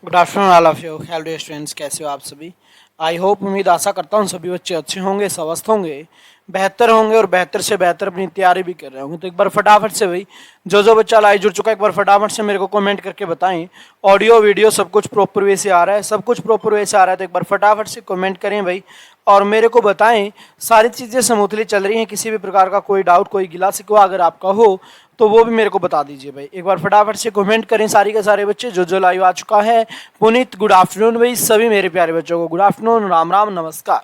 Good afternoon all of you. Hello students, कैसे हो आप सभी? आई होप, उम्मीद आशा करता हूँ सभी बच्चे अच्छे होंगे, स्वस्थ होंगे, बेहतर होंगे और बेहतर से बेहतर अपनी तैयारी भी कर रहे होंगे। तो एक बार फटाफट से भाई जो बच्चा लाइव जुड़ चुका है, एक बार फटाफट से मेरे को कमेंट करके बताएं। ऑडियो वीडियो सब कुछ प्रॉपर वे से आ रहा है, सब कुछ प्रॉपर वे से आ रहा है तो एक बार फटाफट से कमेंट करें भाई और मेरे को बताएं सारी चीज़ें स्मूथली चल रही हैं। किसी भी प्रकार का कोई डाउट, कोई गिला शिकवा अगर आपका हो तो वो भी मेरे को बता दीजिए भाई। एक बार फटाफट से कमेंट करें सारी के सारे बच्चे जो लाइव आ चुका है। पुनीत गुड आफ्टरनून भाई, सभी मेरे प्यारे बच्चों को गुड आफ्टरनून, राम राम, नमस्कार।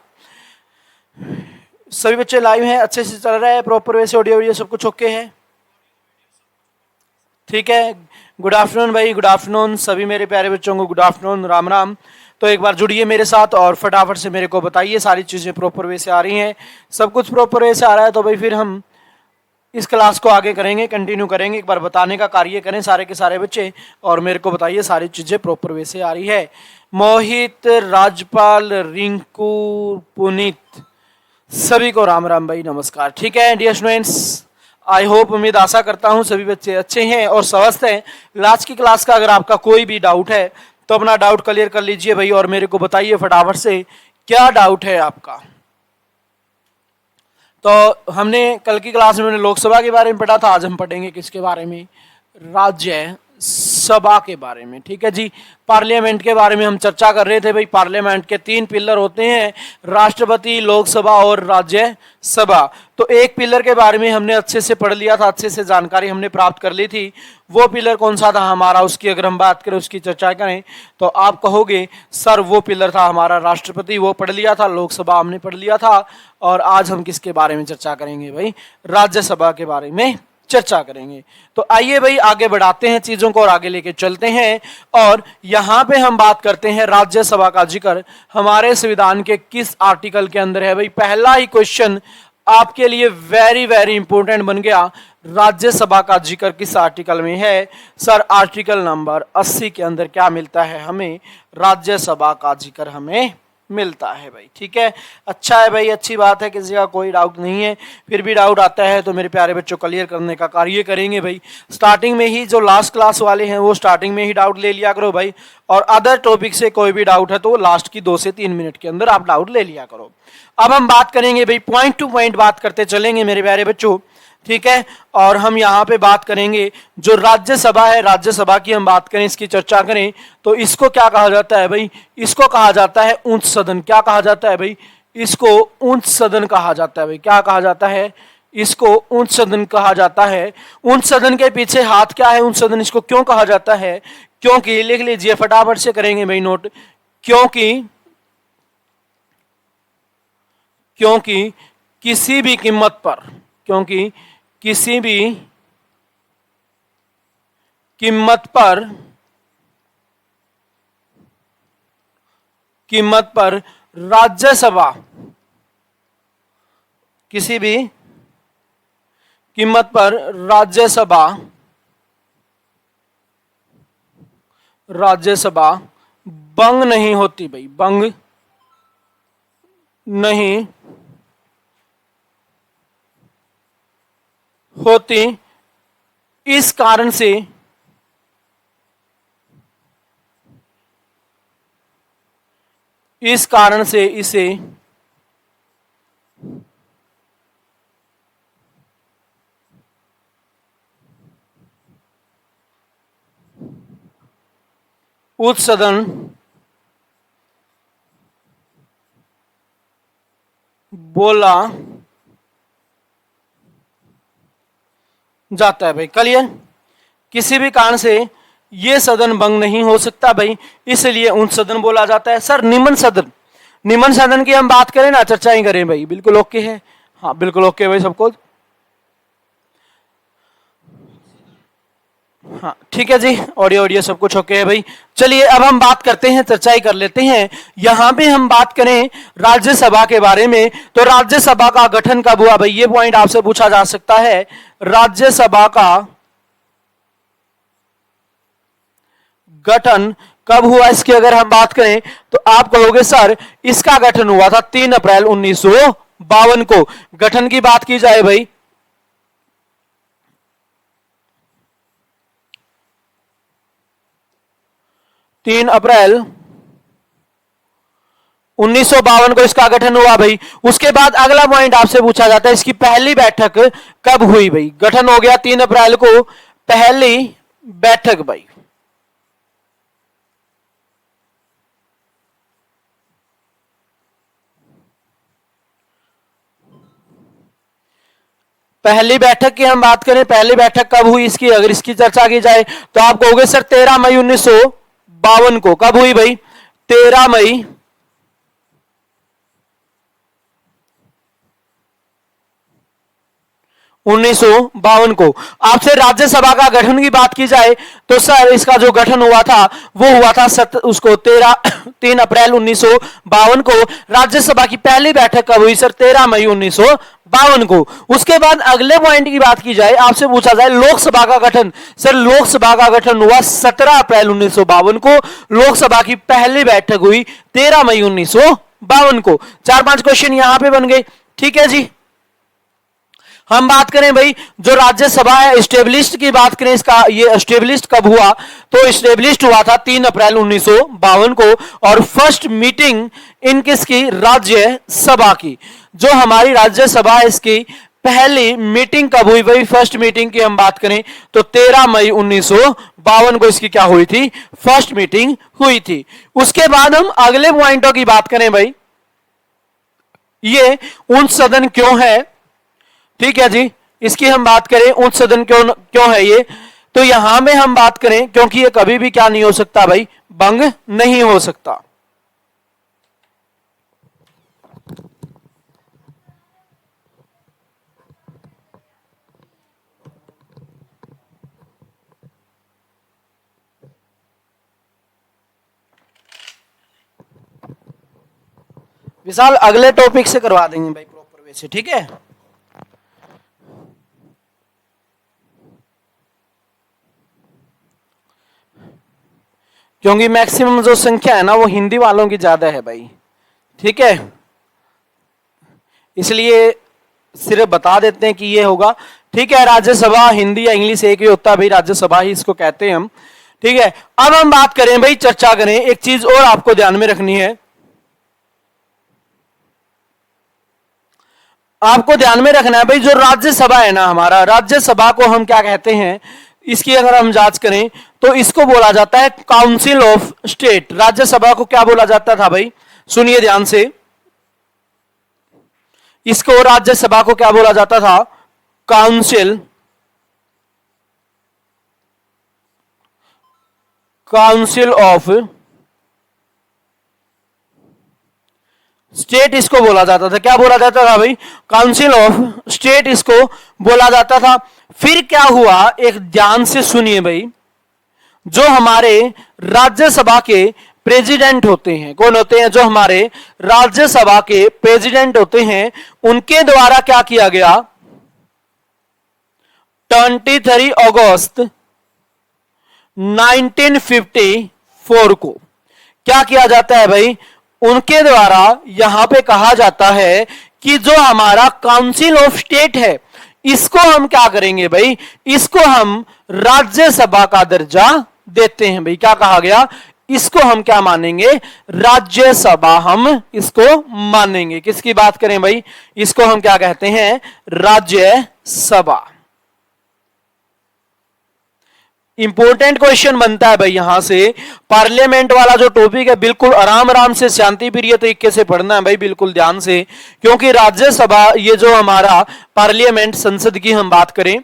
सभी बच्चे लाइव हैं, अच्छे से चल रहा है, प्रॉपर वे से ऑडियो वीडियो सब कुछ ओके है? ठीक है, गुड आफ्टरनून भाई, गुड आफ्टरनून सभी मेरे प्यारे बच्चों को, गुड आफ्टरनून, राम राम। तो एक बार जुड़िए मेरे साथ और फटाफट से मेरे को बताइए सारी चीज़ें प्रॉपर वे से आ रही हैं, सब कुछ प्रॉपर वे से आ रहा है तो भाई फिर हम इस क्लास को आगे करेंगे, कंटिन्यू करेंगे। एक बार बताने का कार्य करें सारे के सारे बच्चे और मेरे को बताइए सारी चीज़ें प्रॉपर वे से आ रही है। मोहित, राजपाल, रिंकू, पुनीत, सभी को राम राम भाई, नमस्कार। ठीक है डियर स्टूडेंट्स, आई होप, उम्मीद आशा करता हूँ सभी बच्चे अच्छे हैं और स्वस्थ हैं। आज की क्लास का अगर आपका कोई भी डाउट है तो अपना डाउट क्लियर कर लीजिए भाई और मेरे को बताइए फटाफट से क्या डाउट है आपका। तो हमने कल की क्लास में लोकसभा के बारे में पढ़ा था, आज हम पढ़ेंगे किसके बारे में? राज्य सभा के बारे में। ठीक है जी, पार्लियामेंट के बारे में हम चर्चा कर रहे थे भाई। पार्लियामेंट के 3 पिलर होते हैं, राष्ट्रपति, लोकसभा और राज्य सभा। तो एक पिलर के बारे में हमने अच्छे से पढ़ लिया था, अच्छे से जानकारी हमने प्राप्त कर ली थी। वो पिलर कौन सा था हमारा, उसकी अगर हम बात करें, उसकी चर्चा करें तो आप कहोगे सर वो पिलर था हमारा राष्ट्रपति, वो पढ़ लिया था। लोकसभा हमने पढ़ लिया था और आज हम किसके बारे में चर्चा करेंगे भाई? राज्यसभा के बारे में चर्चा करेंगे। तो आइए भाई आगे बढ़ाते हैं चीजों को और आगे लेके चलते हैं। और यहां पे हम बात करते हैं राज्यसभा का जिक्र हमारे संविधान के किस आर्टिकल के अंदर है भाई? पहला ही क्वेश्चन आपके लिए वेरी वेरी इंपॉर्टेंट बन गया। राज्यसभा का जिक्र किस आर्टिकल में है? सर आर्टिकल नंबर 80 के अंदर क्या मिलता है हमें? राज्यसभा का जिक्र हमें मिलता है भाई। ठीक है, अच्छा है भाई, अच्छी बात है, किसी का कोई डाउट नहीं है। फिर भी डाउट आता है तो मेरे प्यारे बच्चों क्लियर करने का कार्य करेंगे भाई। स्टार्टिंग में ही जो लास्ट क्लास वाले हैं वो स्टार्टिंग में ही डाउट ले लिया करो भाई, और अदर टॉपिक से कोई भी डाउट है तो लास्ट की 2 से 3 मिनट के अंदर आप डाउट ले लिया करो। अब हम बात करेंगे भाई, पॉइंट टू पॉइंट बात करते चलेंगे मेरे प्यारे बच्चों। ठीक है, और हम यहाँ पे बात करेंगे जो राज्यसभा है, राज्यसभा की हम बात करें, इसकी चर्चा करें तो इसको क्या कहा जाता है भाई? इसको कहा जाता है उच्च सदन। क्या कहा जाता है भाई? इसको उच्च सदन कहा जाता है भाई। क्या कहा जाता है? इसको उच्च सदन कहा जाता है। उच्च सदन के पीछे हाथ क्या है? उच्च सदन इसको क्यों कहा जाता है? क्योंकि, लिख लीजिए फटाफट से करेंगे भाई नोट, क्योंकि किसी भी कीमत पर, क्योंकि किसी भी कीमत पर राज्यसभा, किसी भी कीमत पर राज्यसभा भंग नहीं होती भाई, भंग नहीं होती। इस कारण से इसे उच्च सदन बोला जाता है भाई। क्लियर? किसी भी कारण से ये सदन भंग नहीं हो सकता भाई, इसलिए उच्च सदन बोला जाता है। सर निम्न सदन की हम बात करें ना, चर्चा ही करें भाई, बिल्कुल ओके है? हाँ बिल्कुल ओके भाई सबको। हाँ ठीक है जी, ऑडियो सब कुछ ओके है भाई। चलिए अब हम बात करते हैं, चर्चा ही कर लेते हैं। यहां पे हम बात करें राज्यसभा के बारे में तो राज्यसभा का गठन कब हुआ भाई? ये पॉइंट आपसे पूछा जा सकता है। राज्यसभा का गठन कब हुआ इसकी अगर हम बात करें तो आप कहोगे सर इसका गठन हुआ था 3 अप्रैल 1952 को। गठन की बात की जाए भाई 3 अप्रैल 1952 को इसका गठन हुआ भाई। उसके बाद अगला पॉइंट आपसे पूछा जाता है इसकी पहली बैठक कब हुई भाई। गठन हो गया 3 अप्रैल को, पहली बैठक भाई। पहली बैठक की हम बात करें, पहली बैठक कब हुई इसकी, अगर इसकी चर्चा की जाए तो आप कहोगे सर 13 मई 1952 को। कब हुई भाई? 13 मई 1952 को। आपसे राज्यसभा का गठन की बात की जाए तो सर इसका जो गठन हुआ था वो हुआ था 3 अप्रैल 1952 को। राज्यसभा की पहली बैठक कब हुई सर? 13 मई 1952 को। उसके बाद अगले पॉइंट की बात की जाए, आपसे पूछा जाए लोकसभा का गठन। सर लोकसभा का गठन हुआ 17 अप्रैल 1952 को। लोकसभा की पहली बैठक हुई 13 मई 1952 को। 4-5 क्वेश्चन यहां पे बन गए। ठीक है जी। हम बात करें भाई जो राज्यसभा है एस्टेब्लिश्ड की बात करें, इसका ये एस्टेब्लिश्ड कब हुआ तो एस्टेब्लिश्ड हुआ था 3 अप्रैल 1952 को। और फर्स्ट मीटिंग इन किसकी? राज्यसभा की। जो हमारी राज्यसभा है इसकी पहली मीटिंग कब हुई भाई? फर्स्ट मीटिंग की हम बात करें तो 13 मई 1952 को इसकी क्या हुई थी? फर्स्ट मीटिंग हुई थी। उसके बाद हम अगले पॉइंटों की बात करें भाई, ये उच्च सदन क्यों है? ठीक है जी। इसकी हम बात करें उच्च सदन क्यों है ये, तो यहां में हम बात करें क्योंकि ये कभी भी क्या नहीं हो सकता भाई? भंग नहीं हो सकता। विशाल अगले टॉपिक से करवा देंगे भाई प्रॉपर वे से। ठीक है। क्योंकि मैक्सिमम जो संख्या है ना वो हिंदी वालों की ज्यादा है भाई। ठीक है, इसलिए सिर्फ बता देते हैं कि ये होगा। ठीक है, राज्यसभा हिंदी या इंग्लिश एक ही होता है भाई, राज्यसभा ही इसको कहते हैं हम। ठीक है, अब हम बात करें भाई, चर्चा करें, एक चीज और आपको ध्यान में रखनी है। आपको ध्यान में रखना है भाई जो राज्यसभा है ना हमारा, राज्यसभा को हम क्या कहते हैं, इसकी अगर हम जांच करें तो इसको बोला जाता है काउंसिल ऑफ स्टेट। राज्यसभा को क्या बोला जाता था भाई? सुनिए ध्यान से, इसको राज्यसभा को क्या बोला जाता था? काउंसिल ऑफ स्टेट इसको बोला जाता था। क्या बोला जाता था भाई? काउंसिल ऑफ स्टेट इसको बोला जाता था। फिर क्या हुआ, एक ध्यान से सुनिए भाई, जो हमारे राज्यसभा के प्रेसिडेंट होते हैं, कौन होते हैं? जो हमारे राज्यसभा के प्रेसिडेंट होते हैं, उनके द्वारा क्या किया गया? 23 अगस्त 1954 को क्या किया जाता है भाई? उनके द्वारा यहां पे कहा जाता है कि जो हमारा काउंसिल ऑफ स्टेट है इसको हम क्या करेंगे भाई? इसको हम राज्यसभा का दर्जा देते हैं भाई। क्या कहा गया? इसको हम क्या मानेंगे? राज्यसभा हम इसको मानेंगे। किसकी बात करें भाई? इसको हम क्या कहते हैं? राज्यसभा। इंपॉर्टेंट क्वेश्चन बनता है भाई यहां से। पार्लियामेंट वाला जो टॉपिक है बिल्कुल आराम आराम से शांति प्रिय तरीके से पढ़ना है भाई, बिल्कुल ध्यान से, क्योंकि राज्यसभा ये जो हमारा पार्लियामेंट संसद की हम बात करें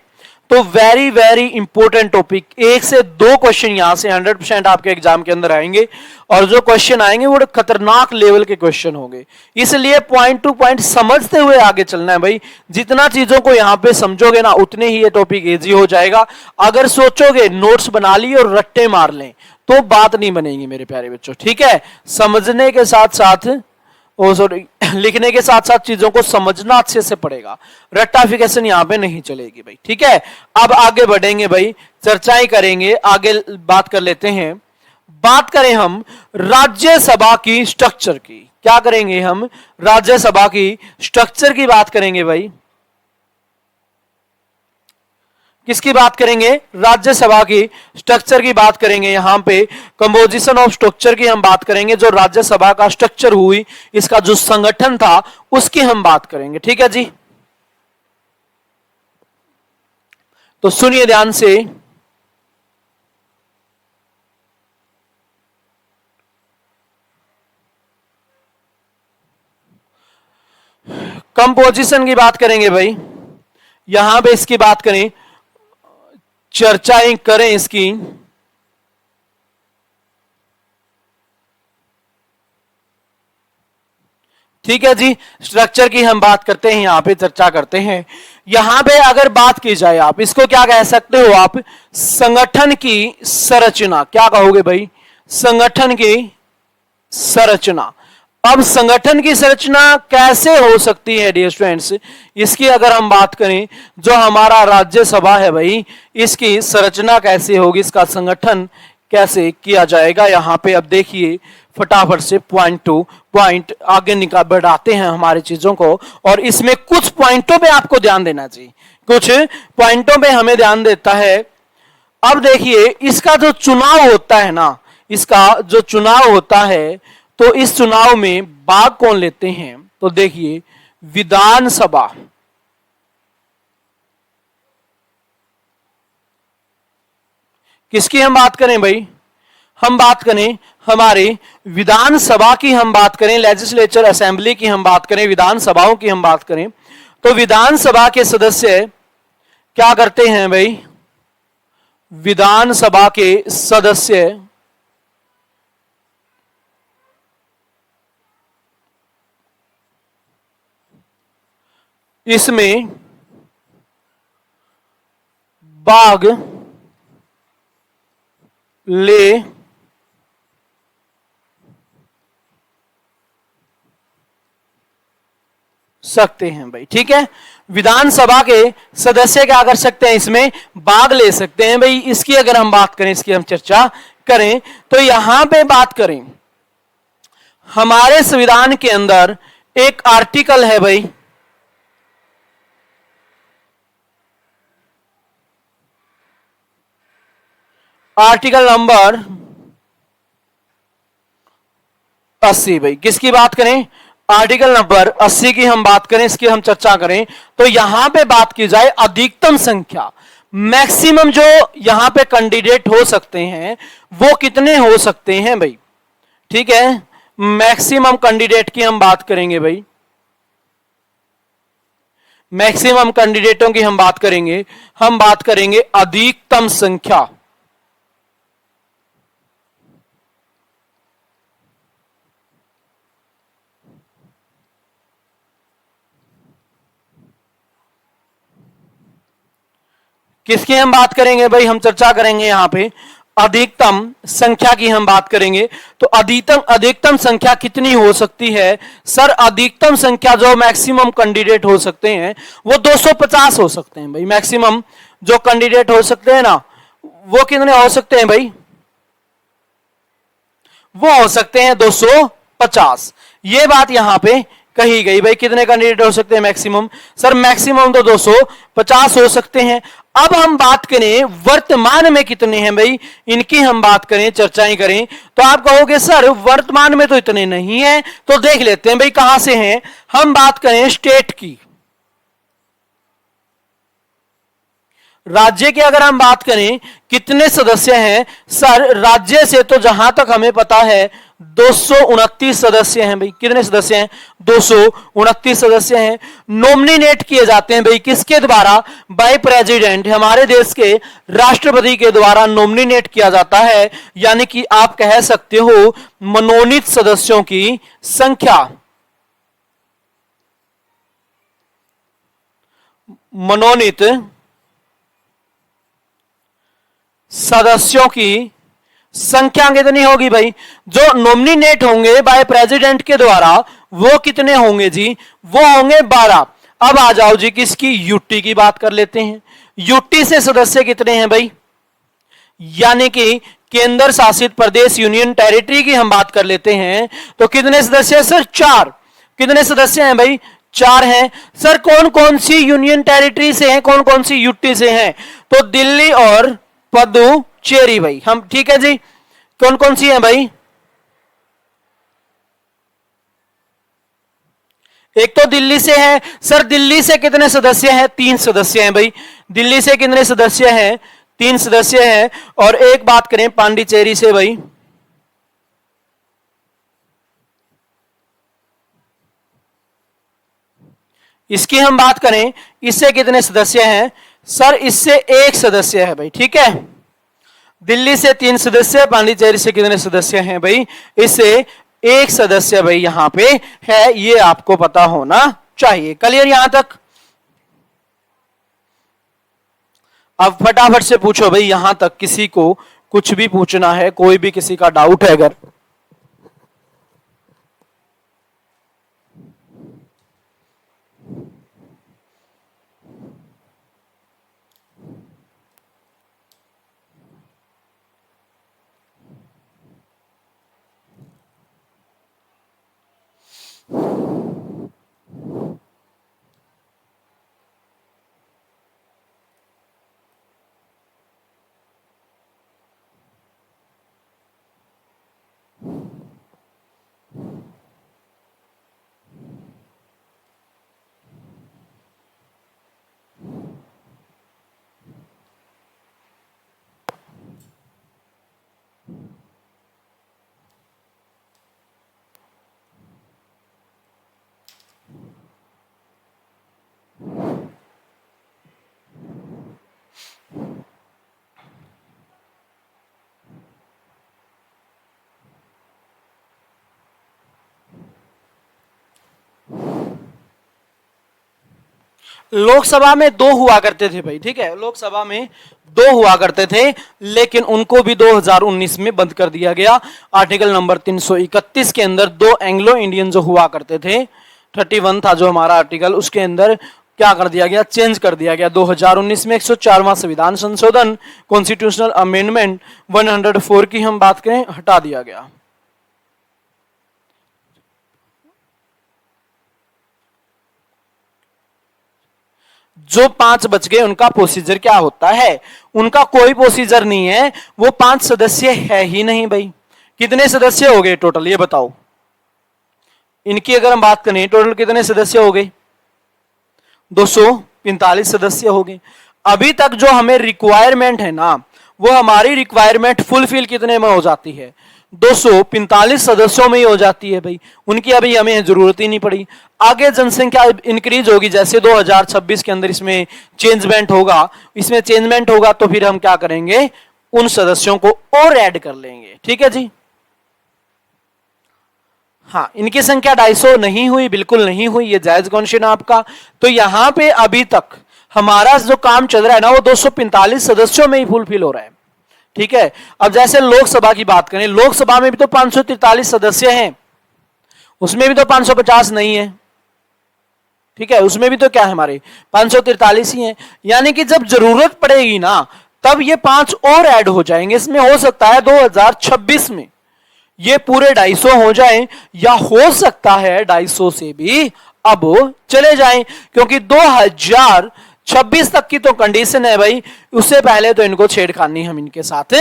तो वेरी वेरी इंपॉर्टेंट टॉपिक। 1 से 2 क्वेश्चन यहां से 100% आपके एग्जाम के अंदर आएंगे, और जो क्वेश्चन आएंगे वो खतरनाक लेवल के क्वेश्चन होंगे। इसलिए पॉइंट टू पॉइंट समझते हुए आगे चलना है भाई। जितना चीजों को यहां पे समझोगे ना उतने ही ये टॉपिक इजी हो जाएगा। अगर सोचोगे नोट्स बना लिए और रट्टे मार लें तो बात नहीं बनेगी मेरे प्यारे बच्चों। ठीक है, समझने के साथ साथ लिखने के साथ साथ चीजों को समझना अच्छे से पड़ेगा। रट्टाफिकेशन यहां पे नहीं चलेगी भाई। ठीक है, अब आगे बढ़ेंगे भाई, चर्चाएं करेंगे, आगे बात कर लेते हैं। बात करें हम राज्यसभा की स्ट्रक्चर की। क्या करेंगे हम? राज्यसभा की स्ट्रक्चर की बात करेंगे भाई। किसकी बात करेंगे? राज्यसभा की स्ट्रक्चर की बात करेंगे। यहां पे कंपोजिशन ऑफ स्ट्रक्चर की हम बात करेंगे, जो राज्यसभा का स्ट्रक्चर हुई, इसका जो संगठन था उसकी हम बात करेंगे। ठीक है जी, तो सुनिए ध्यान से। कंपोजिशन की बात करेंगे भाई, यहां पे इसकी बात करें, चर्चाएं करें इसकी। ठीक है जी, स्ट्रक्चर की हम बात करते हैं, यहां पे चर्चा करते हैं। यहां पे अगर बात की जाए, आप इसको क्या कह सकते हो? आप संगठन की संरचना, क्या कहोगे भाई? संगठन की संरचना। अब संगठन की संरचना कैसे हो सकती है डियर स्टूडेंट्स? इसकी अगर हम बात करें, जो हमारा राज्यसभा है भाई, इसकी संरचना कैसे होगी, इसका संगठन कैसे किया जाएगा? यहां पे अब देखिए फटाफट से पॉइंट टू पॉइंट आगे निकाल बढ़ाते हैं हमारी चीजों को, और इसमें कुछ पॉइंटों पे आपको ध्यान देना चाहिए, कुछ पॉइंटों पे हमें ध्यान देता है। अब देखिए इसका जो चुनाव होता है ना, इसका जो चुनाव होता है, तो इस चुनाव में भाग कौन लेते हैं? तो देखिए विधानसभा, किसकी हम बात करें भाई? हम बात करें हमारे विधानसभा की, हम बात करें लेजिस्लेचर असेंबली की, हम बात करें विधानसभाओं की, हम बात करें तो विधानसभा के सदस्य क्या करते हैं भाई? विधानसभा के सदस्य इसमें भाग ले सकते हैं भाई। ठीक है, विधानसभा के सदस्य क्या कर सकते हैं? इसमें भाग ले सकते हैं भाई। इसकी अगर हम बात करें, इसकी हम चर्चा करें, तो यहां पे बात करें, हमारे संविधान के अंदर एक आर्टिकल है भाई, आर्टिकल नंबर 80 भाई। किसकी बात करें? आर्टिकल नंबर 80 की हम बात करें, इसकी हम चर्चा करें, तो यहां पे बात की जाए अधिकतम संख्या, मैक्सिमम जो यहां पे कैंडिडेट हो सकते हैं वो कितने हो सकते हैं भाई? ठीक है, मैक्सिमम कैंडिडेट की हम बात करेंगे भाई, मैक्सिमम कैंडिडेटों की हम बात करेंगे अधिकतम संख्या। किसकी हम बात करेंगे भाई? हम चर्चा करेंगे यहां पे अधिकतम संख्या की हम बात करेंगे। तो अधिकतम संख्या कितनी हो सकती है? सर अधिकतम संख्या जो मैक्सिमम कैंडिडेट हो सकते हैं वो 250 हो सकते हैं भाई। मैक्सिमम जो कैंडिडेट हो सकते हैं ना, वो कितने हो सकते हैं भाई? वो हो सकते हैं 250। ये बात यहां पे कही गई भाई। कितने कैंडिडेट हो सकते हैं मैक्सिमम? सर मैक्सिमम तो 250 हो सकते हैं। अब हम बात करें वर्तमान में कितने हैं भाई, इनकी हम बात करें, चर्चाएं करें, तो आप कहोगे सर वर्तमान में तो इतने नहीं है। तो देख लेते हैं भाई कहां से हैं। हम बात करें स्टेट की, राज्य की अगर हम बात करें कितने सदस्य हैं, सर राज्य से तो जहां तक हमें पता है 229 सदस्य हैं भाई। कितने सदस्य हैं? 229 सदस्य हैं। नॉमिनेट किए जाते हैं भाई किसके द्वारा? बाय प्रेसिडेंट, हमारे देश के राष्ट्रपति के द्वारा नॉमिनेट किया जाता है। यानी कि आप कह सकते हो मनोनीत सदस्यों की संख्या, मनोनीत सदस्यों की संख्या कितनी होगी भाई? जो नॉमिनेट होंगे बाय प्रेसिडेंट के द्वारा वो कितने होंगे जी? वो होंगे 12। अब आ जाओ जी किसकी? यूटी की बात कर लेते हैं। यूटी से सदस्य कितने हैं भाई? यानी कि केंद्र शासित प्रदेश, यूनियन टेरिटरी की हम बात कर लेते हैं, तो कितने सदस्य हैं सर? 4। कितने सदस्य हैं भाई? 4 हैं। सर कौन कौन सी यूनियन टेरिटरी से हैं, कौन कौन सी यूटी से हैं? तो दिल्ली और पुडुचेरी भाई हम, ठीक है जी। कौन कौन सी हैं भाई? एक तो दिल्ली से है। सर दिल्ली से कितने सदस्य हैं? 3 सदस्य हैं भाई। दिल्ली से कितने सदस्य हैं? 3 सदस्य हैं। और एक बात करें पांडिचेरी से भाई, इसकी हम बात करें, इससे कितने सदस्य हैं? सर इससे 1 सदस्य है भाई, ठीक है। दिल्ली से 3 सदस्य, पांडिचेरी से कितने सदस्य हैं भाई? इससे 1 सदस्य भाई यहां पे है, ये आपको पता होना चाहिए। क्लियर यहां तक? अब फटाफट से पूछो भाई, यहां तक किसी को कुछ भी पूछना है, कोई भी किसी का डाउट है अगर? लोकसभा में 2 हुआ करते थे भाई, ठीक है। लोकसभा में 2 हुआ करते थे, लेकिन उनको भी 2019 में बंद कर दिया गया। आर्टिकल नंबर 331 के अंदर 2 एंग्लो इंडियन जो हुआ करते थे, 31 था जो हमारा आर्टिकल, उसके अंदर क्या कर दिया गया? चेंज कर दिया गया। 2019 में 104वां संविधान संशोधन, कॉन्स्टिट्यूशनल अमेंडमेंट 104 की हम बात करें, हटा दिया गया। जो 5 बच गए उनका प्रोसीजर क्या होता है? उनका कोई प्रोसीजर नहीं है, वो 5 सदस्य है ही नहीं भाई। कितने सदस्य हो गए टोटल, ये बताओ? इनकी अगर हम बात करें, टोटल कितने सदस्य हो गए? 245 सदस्य हो गए। अभी तक जो हमें रिक्वायरमेंट है ना, वो हमारी रिक्वायरमेंट फुलफिल कितने में हो जाती है? 245 सदस्यों में ही हो जाती है भाई। उनकी अभी हमें जरूरत ही नहीं पड़ी। आगे जनसंख्या इंक्रीज होगी, जैसे 2026 के अंदर इसमें चेंजमेंट होगा, इसमें चेंजमेंट होगा तो फिर हम क्या करेंगे? उन सदस्यों को और ऐड कर लेंगे, ठीक है जी। हाँ, इनकी संख्या 250 नहीं हुई, बिल्कुल नहीं हुई, ये जायज क्वेश्चन आपका। तो यहां पे अभी तक हमारा जो काम चल रहा है ना, वो 245 सदस्यों में ही फुलफिल हो रहा है, ठीक है। अब जैसे लोकसभा की बात करें, लोकसभा में भी तो 543 सदस्य हैं, उसमें भी तो 550 नहीं है, ठीक है। उसमें भी तो क्या है, हमारे 543 ही हैं। यानी कि जब जरूरत पड़ेगी ना, तब ये 5 और ऐड हो जाएंगे। इसमें हो सकता है 2026 में ये पूरे 250 हो जाएं, या हो सकता है 250 से भी अब चले जाएं, क्योंकि 2026 तक की तो कंडीशन है भाई। उससे पहले तो इनको छेड़खानी हम इनके साथ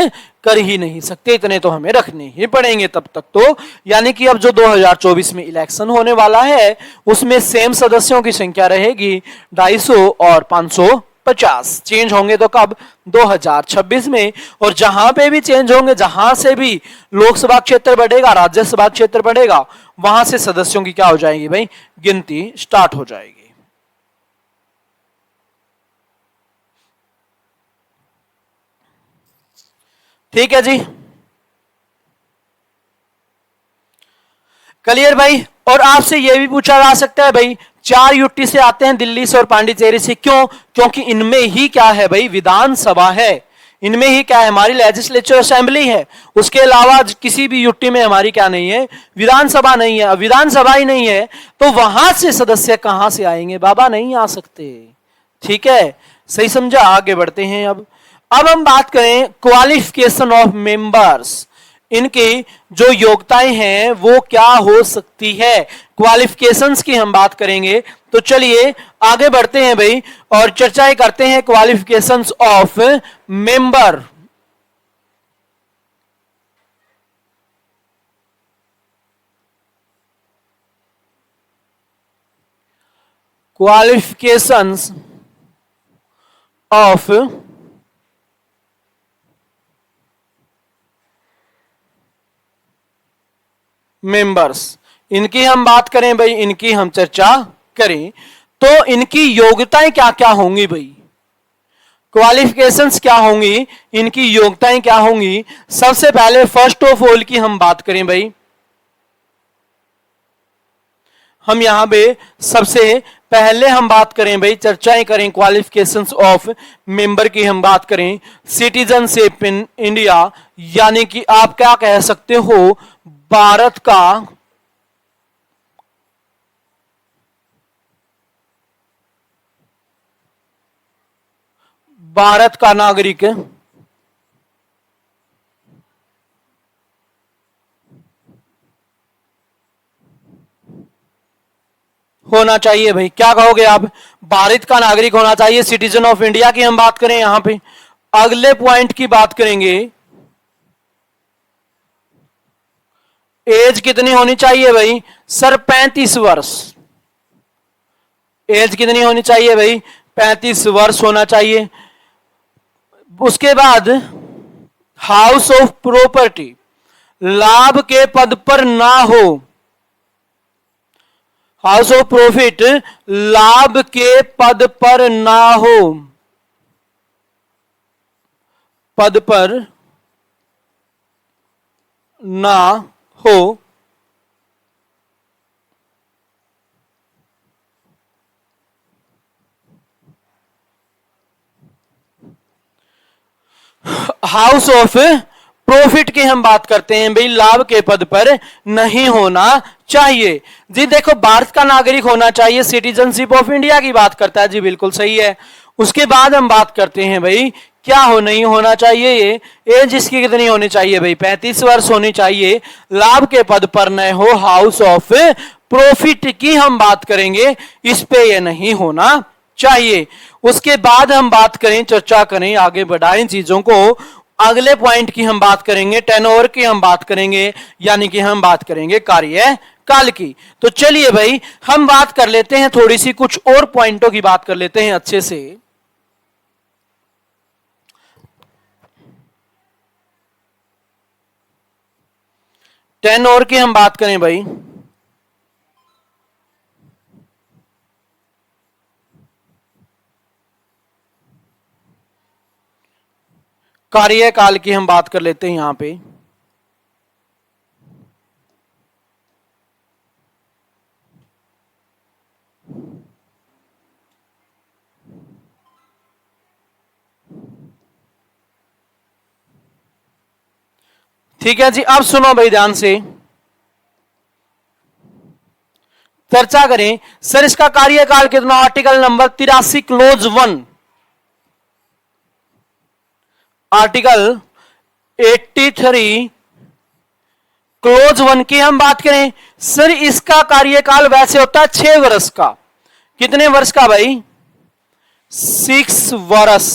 कर ही नहीं सकते, इतने तो हमें रखने ही पड़ेंगे तब तक तो। यानी कि अब जो 2024 में इलेक्शन होने वाला है, उसमें सेम सदस्यों की संख्या रहेगी 250 और 550। चेंज होंगे तो कब? 2026 में। और जहां पे भी चेंज होंगे, जहां से भी लोकसभा क्षेत्र बढ़ेगा, राज्यसभा क्षेत्र बढ़ेगा, वहां से सदस्यों की क्या हो जाएगी भाई? गिनती स्टार्ट हो जाएगी। ठीक है जी, क्लियर भाई। और आपसे यह भी पूछा जा सकता है भाई, 4 यूटी से आते हैं, दिल्ली से और पांडिचेरी से, क्यों? क्योंकि इनमें ही क्या है भाई? विधानसभा है। इनमें ही क्या है? हमारी लेजिस्लेचर असेंबली है। उसके अलावा किसी भी यूटी में हमारी क्या नहीं है? विधानसभा नहीं है। विधानसभा ही नहीं है तो वहां से सदस्य कहां से आएंगे बाबा? नहीं आ सकते, ठीक है। सही समझा? आगे बढ़ते हैं। अब हम बात करें क्वालिफिकेशन ऑफ मेंबर्स। इनकी जो योग्यताएं हैं वो क्या हो सकती है? क्वालिफिकेशंस की हम बात करेंगे तो चलिए आगे बढ़ते हैं भाई और चर्चाएं करते हैं qualifications of member. Qualifications of members, इनकी हम बात करें भाई, इनकी हम चर्चा करें तो इनकी योग्यताएं क्या क्या होंगी भाई, क्वालिफिकेशंस क्या होंगी, इनकी योग्यताएं क्या होंगी। सबसे पहले फर्स्ट ऑफ ऑल की हम बात करें भाई, हम यहां पे सबसे पहले हम बात करें भाई, चर्चाएं करें क्वालिफिकेशंस ऑफ मेंबर की हम बात करें, सिटीजनशिप इन इंडिया, यानी कि आप क्या कह सकते हो, भारत का नागरिक होना चाहिए भाई। क्या कहोगे आप, भारत का नागरिक होना चाहिए, सिटीजन ऑफ इंडिया की हम बात करें यहां पे। अगले पॉइंट की बात करेंगे, एज कितनी होनी चाहिए भाई, सर 35 वर्ष। एज कितनी होनी चाहिए भाई, 35 वर्ष होना चाहिए। उसके बाद हाउस ऑफ प्रॉपर्टी लाभ के पद पर ना हो, हाउस ऑफ प्रॉफिट लाभ के पद पर ना हो, पद पर ना हो। हाउस ऑफ प्रॉफिट की हम बात करते हैं भाई, लाभ के पद पर नहीं होना चाहिए जी। देखो भारत का नागरिक होना चाहिए, सिटीजनशिप ऑफ इंडिया की बात करता है जी, बिल्कुल सही है। उसके बाद हम बात करते हैं भाई क्या हो नहीं होना चाहिए, ये एज इसकी कितनी होनी चाहिए भाई, 35 वर्ष होनी चाहिए, लाभ के पद पर न हो, हाउस ऑफ प्रॉफिट की हम बात करेंगे, इस पे ये नहीं होना चाहिए। उसके बाद हम बात करें, चर्चा करें, आगे बढ़ाएं चीजों को, अगले पॉइंट की हम बात करेंगे, टेनओवर की हम बात करेंगे, यानी कि हम बात करेंगे कार्यकाल की। तो चलिए भाई हम बात कर लेते हैं, थोड़ी सी कुछ और पॉइंटों की बात कर लेते हैं अच्छे से। टेनओवर की हम बात करें भाई, कार्यकाल की हम बात कर लेते हैं यहां पे। ठीक है जी, अब सुनो भाई ध्यान से, चर्चा करें। सर इसका कार्यकाल कितना, article number 83 close 1, article 83 close 1 की हम बात करें। सर इसका कार्यकाल वैसे होता है 6 वर्ष का, कितने वर्ष का भाई, 6 वर्ष।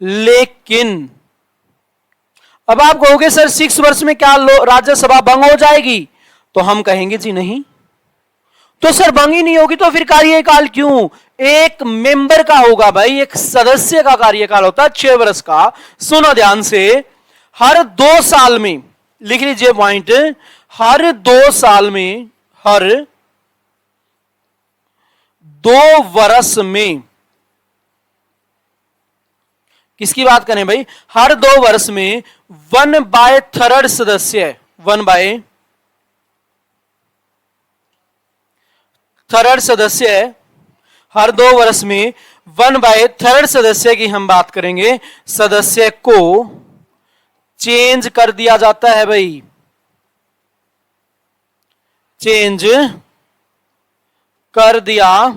लेकिन अब आप कहोगे सर 6 वर्ष में क्या राज्यसभा भंग हो जाएगी, तो हम कहेंगे जी नहीं। तो सर भंग ही नहीं होगी तो फिर कार्यकाल क्यों, एक मेंबर का होगा भाई, एक सदस्य का कार्यकाल होता है 6 वर्ष का। सुनो ध्यान से, हर 2 साल में, लिख लीजिए पॉइंट, हर 2 साल में, हर 2 वर्ष में, किसकी बात करें भाई, हर 2 वर्ष में 1/3 सदस्य, 1/3 सदस्य, हर 2 वर्ष में 1/3 सदस्य की हम बात करेंगे, सदस्य को चेंज कर दिया जाता है भाई, चेंज कर दिया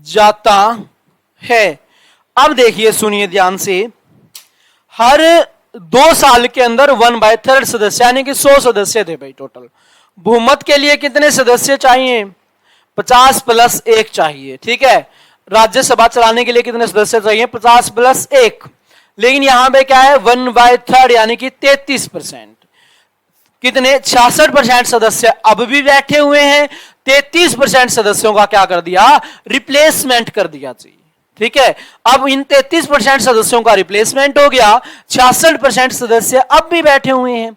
जाता है। अब देखिए सुनिए ध्यान से, हर 2 साल के अंदर 1/3 सदस्य, यानी कि 100 सदस्य थे भाई टोटल, बहुमत के लिए कितने सदस्य चाहिए? 50 + 1 चाहिए। ठीक है, राज्यसभा चलाने के लिए कितने सदस्य चाहिए? 50 + 1। लेकिन यहां पे क्या है? 1/3 यानी कि 33%। कितने? 66% सदस्य अब भी बैठे हुए हैं, 33% सदस्यों का क्या कर दिया? रिप्लेसमेंट कर दिया जी। ठीक है, अब इन 33% सदस्यों का रिप्लेसमेंट हो गया, 66% सदस्य अब भी बैठे हुए हैं।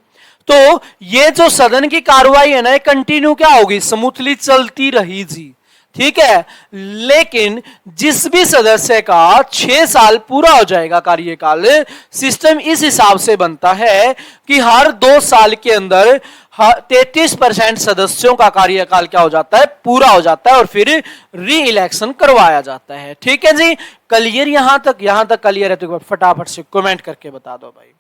तो ये जो सदन की कार्रवाई है ना, ये कंटिन्यू क्या होगी? स्मूथली चलती रही जी। ठीक है, लेकिन जिस भी सदस्य का 6 साल पूरा हो जाएगा कार्यकाल, सिस्टम इस हिसाब से बनता है कि हर 2 साल के अंदर 33% सदस्यों का कार्यकाल क्या हो जाता है? पूरा हो जाता है और फिर री इलेक्शन करवाया जाता है। ठीक है जी, क्लियर? यहां तक क्लियर है तो फटाफट से कमेंट करके बता दो भाई।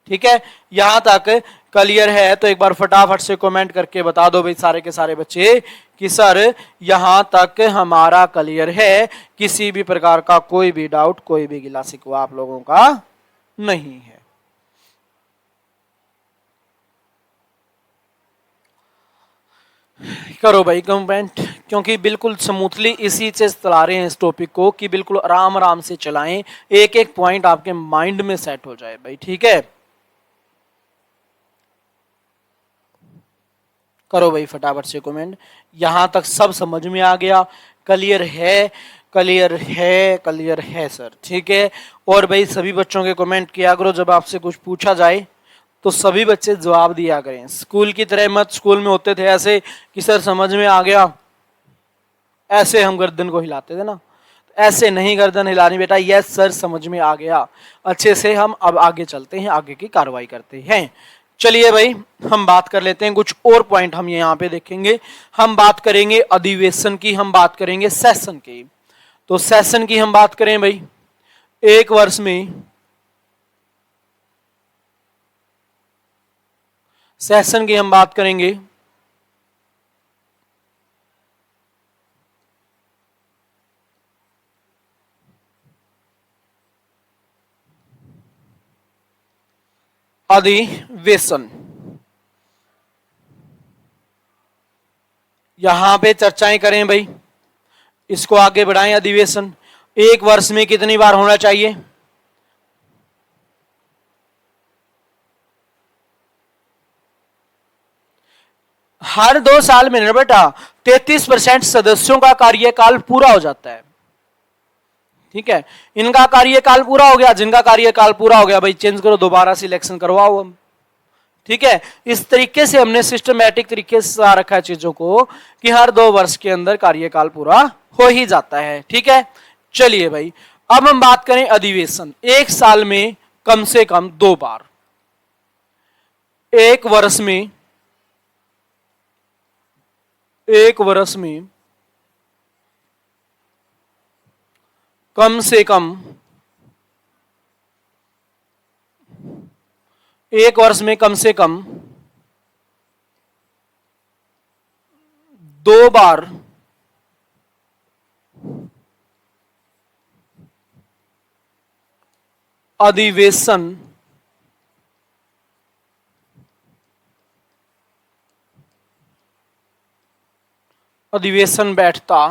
ठीक है, यहां तक क्लियर है तो एक बार फटाफट से कमेंट करके बता दो भाई सारे के सारे बच्चे कि सर यहां तक हमारा क्लियर है, किसी भी प्रकार का कोई भी डाउट, कोई भी गिला शिकवा आप लोगों का नहीं है। करो भाई कमेंट, क्योंकि बिल्कुल स्मूथली इसी से चला रहे हैं इस टॉपिक को कि बिल्कुल आराम आराम से चलाएं, एक एक पॉइंट आपके माइंड में सेट हो जाए भाई। ठीक है, करो भाई फटाफट से कमेंट। यहां तक सब समझ में आ गया? क्लियर है? क्लियर है? क्लियर है सर। ठीक है, और भाई सभी बच्चों के कमेंट किया करो, जब आपसे कुछ पूछा जाए तो सभी बच्चे जवाब दिया करें। स्कूल की तरह मत, स्कूल में होते थे ऐसे कि सर समझ में आ गया, ऐसे हम गर्दन को हिलाते थे ना, ऐसे नहीं गर्दन हिलानी बेटा, यस सर समझ में आ गया। अच्छे से हम अब आगे चलते हैं, आगे की कार्रवाई करते हैं। चलिए भाई हम बात कर लेते हैं कुछ और पॉइंट हम यहाँ पे देखेंगे। हम बात करेंगे अधिवेशन की, हम बात करेंगे सेशन की। तो सेशन की हम बात करें भाई, एक वर्ष में सेशन की हम बात करेंगे अधिवेशन। यहां पे चर्चाएं करें भाई, इसको आगे बढ़ाएं। अधिवेशन एक वर्ष में कितनी बार होना चाहिए? हर 2 साल में ना बेटा 33% सदस्यों का कार्यकाल पूरा हो जाता है। ठीक है, इनका कार्यकाल पूरा हो गया, जिनका कार्यकाल पूरा हो गया भाई चेंज करो, दोबारा से इलेक्शन करवाओ हम। ठीक है, इस तरीके से हमने सिस्टमैटिक तरीके से रखा है चीजों को कि हर 2 वर्ष के अंदर कार्यकाल पूरा हो ही जाता है। ठीक है, चलिए भाई अब हम बात करें अधिवेशन। एक साल में कम से कम 2 बार, एक वर्ष में कम से कम एक वर्ष में कम से कम 2 बार अधिवेशन बैठता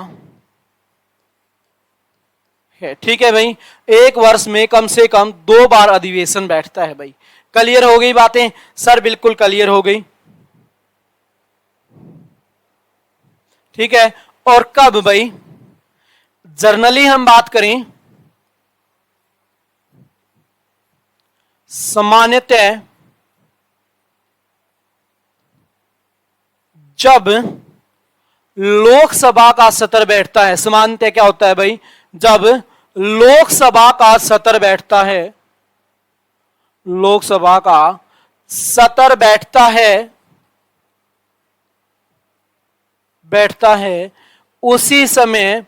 है। ठीक है भाई, एक वर्ष में कम से कम 2 बार अधिवेशन बैठता है भाई। क्लियर हो गई बातें सर? बिल्कुल क्लियर हो गई। ठीक है, और कब भाई? जर्नली हम बात करें सामान्यतः जब लोकसभा का सत्र बैठता है। सामान्यतः क्या होता है भाई? जब लोकसभा का सत्र बैठता है, लोकसभा का सत्र बैठता है उसी समय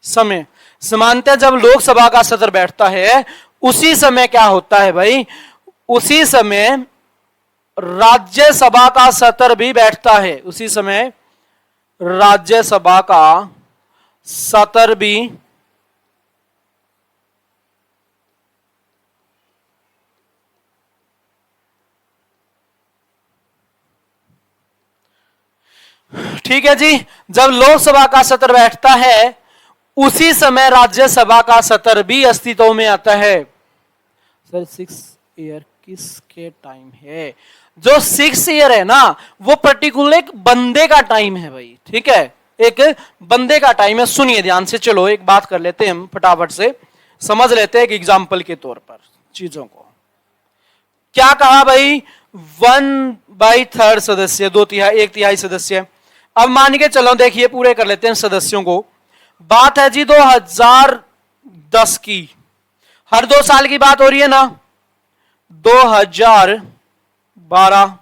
सामान्यतः जब लोकसभा का सत्र बैठता है उसी समय क्या होता है भाई? उसी समय राज्यसभा का सत्र भी बैठता है। उसी समय राज्यसभा का सत्र भी ठीक है जी। जब लोकसभा का सत्र बैठता है उसी समय राज्यसभा का सत्र भी अस्तित्व में आता है। सर 6 ईयर किसके टाइम है? जो 6 ईयर है ना वो पर्टिकुलर एक बंदे का टाइम है भाई, ठीक है, एक बंदे का टाइम है। सुनिए ध्यान से, चलो एक बात कर लेते हैं हम फटाफट से, समझ लेते हैं एक एग्जाम्पल के तौर पर चीजों को। क्या कहा भाई? 1/3 सदस्य, 2/3, 1/3 सदस्य। अब मान के चलो, देखिए पूरे कर लेते हैं सदस्यों को। बात है जी 2010 की, हर 2 साल की बात हो रही है ना। 2012,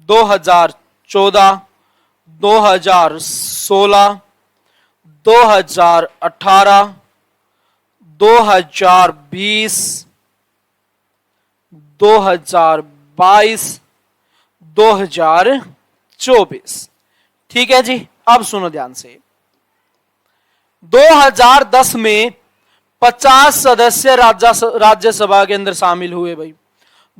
2014, 2016, 2018, 2020, 2022, 2024। ठीक है जी। अब सुनो ध्यान से, 2010 में 50 सदस्य राज्यसभा के अंदर शामिल हुए भाई।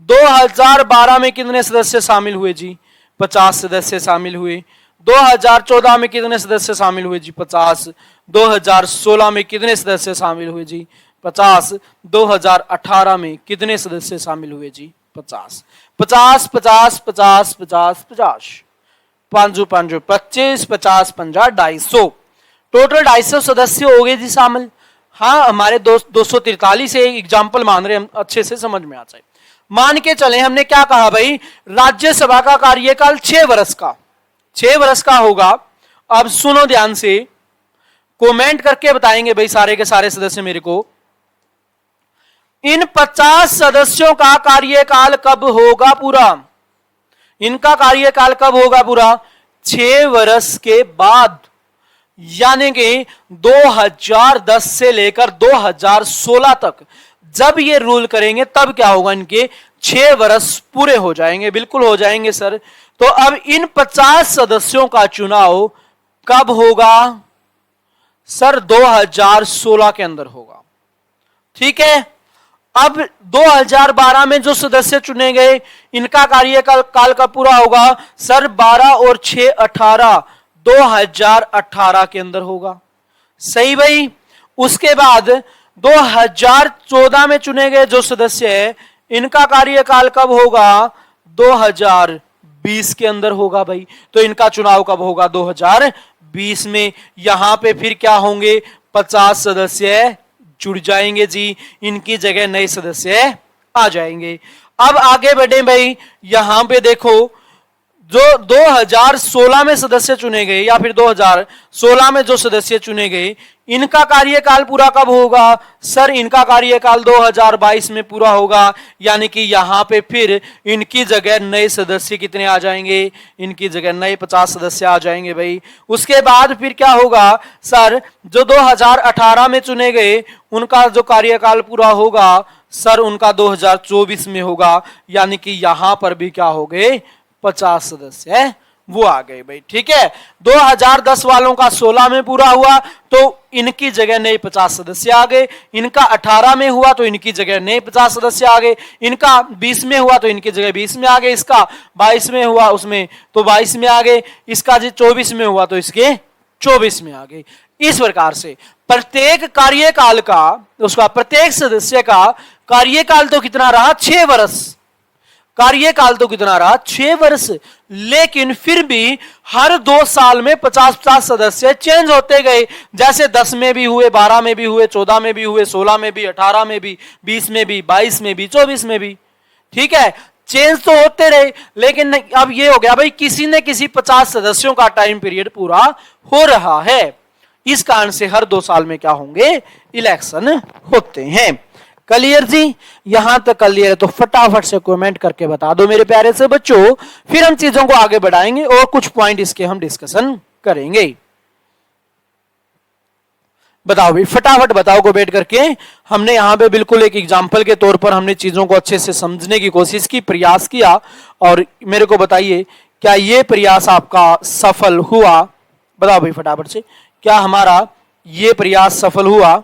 2012 में कितने सदस्य शामिल हुए जी? 50 सदस्य शामिल हुए। 2014 में कितने सदस्य शामिल हुए जी? 50। 2016 में कितने सदस्य शामिल हुए जी? 50। 2018 में कितने सदस्य शामिल हुए जी? 50। 50 50 50 50 50, 5 5 25, 50 50 250, टोटल 250 सदस्य हो गए जी शामिल। हाँ, हमारे 243 से एग्जाम्पल मान रहे, हम अच्छे से समझ में आ जाए। मान के चले, हमने क्या कहा भाई? राज्यसभा का कार्यकाल 6 वर्ष का, 6 वर्ष का होगा। अब सुनो ध्यान से, कमेंट करके बताएंगे भाई सारे के सारे सदस्य मेरे को, इन 50 सदस्यों का कार्यकाल कब होगा पूरा? इनका कार्यकाल कब होगा पूरा? 6 वर्ष के बाद, यानी कि 2010 से लेकर 2016 तक जब ये रूल करेंगे तब क्या होगा? इनके 6 वर्ष पूरे हो जाएंगे। बिल्कुल हो जाएंगे सर। तो अब इन 50 सदस्यों का चुनाव कब होगा सर? 2016 के अंदर होगा। ठीक है। अब 2012 में जो सदस्य चुने गए इनका कार्यकाल कब पूरा होगा सर? 12 और 6 18, 2018 के अंदर होगा। सही भाई। उसके बाद 2014 में चुने गए जो सदस्य है इनका कार्यकाल कब होगा? 2020 के अंदर होगा भाई। तो इनका चुनाव कब होगा? 2020 में। यहां पे फिर क्या होंगे? 50 सदस्य जुड़ जाएंगे जी, इनकी जगह नए सदस्य आ जाएंगे। अब आगे बढ़े भाई, यहां पे देखो जो 2016 में सदस्य चुने गए या फिर 2016 में जो सदस्य चुने गए इनका कार्यकाल पूरा कब होगा सर? इनका कार्यकाल 2022 में पूरा होगा, यानी कि यहां पे फिर इनकी जगह नए सदस्य कितने आ जाएंगे? इनकी जगह नए 50 सदस्य आ जाएंगे भाई। उसके बाद फिर क्या होगा सर? जो 2018 में चुने गए उनका जो कार्यकाल पूरा होगा सर उनका 2024 में होगा, यानी कि यहां पर भी क्या हो गए? 50 सदस्य वो आ गए भाई। ठीक है। 2010 वालों का 16 में पूरा हुआ तो इनकी जगह नए 50 सदस्य आ गए। इनका 18 में हुआ तो इनकी जगह नए 50 सदस्य आ गए। इनका 20 में हुआ तो इनकी जगह 20 में आ गए। इसका 22 में हुआ उसमें तो 22 में आ गए। इसका जी 24 में हुआ तो इसके 24 में आ गए। इस प्रकार से प्रत्येक कार्यकाल का, उसका प्रत्येक सदस्य का कार्यकाल तो कितना रहा? 6 वर्ष। कार्यकाल तो कितना रहा? 6 वर्ष। लेकिन फिर भी हर 2 साल में 50-50 सदस्य चेंज होते गए। जैसे 10 में भी हुए, 12 में भी हुए, 14 में भी हुए, 16 में भी, 18 में भी, 20 में भी, 22 में भी, 24 में भी। ठीक है। चेंज तो होते रहे, लेकिन अब ये हो गया भाई किसी ने किसी 50 सदस्यों का टाइम पीरियड पूरा हो रहा है। इस कारण से हर 2 साल में क्या होंगे? इलेक्शन होते हैं। क्लियर जी? यहां तक क्लियर है तो फटाफट से कमेंट करके बता दो मेरे प्यारे से बच्चों, फिर हम चीजों को आगे बढ़ाएंगे और कुछ पॉइंट इसके हम डिस्कशन करेंगे। बताओ भाई, फटाफट बताओ को बैठ करके। हमने यहां पे बिल्कुल एक एग्जांपल के तौर पर हमने चीजों को अच्छे से समझने की कोशिश की, प्रयास किया, और मेरे को बताइए क्या ये प्रयास आपका सफल हुआ? बताओ भाई फटाफट से, क्या हमारा ये प्रयास सफल हुआ?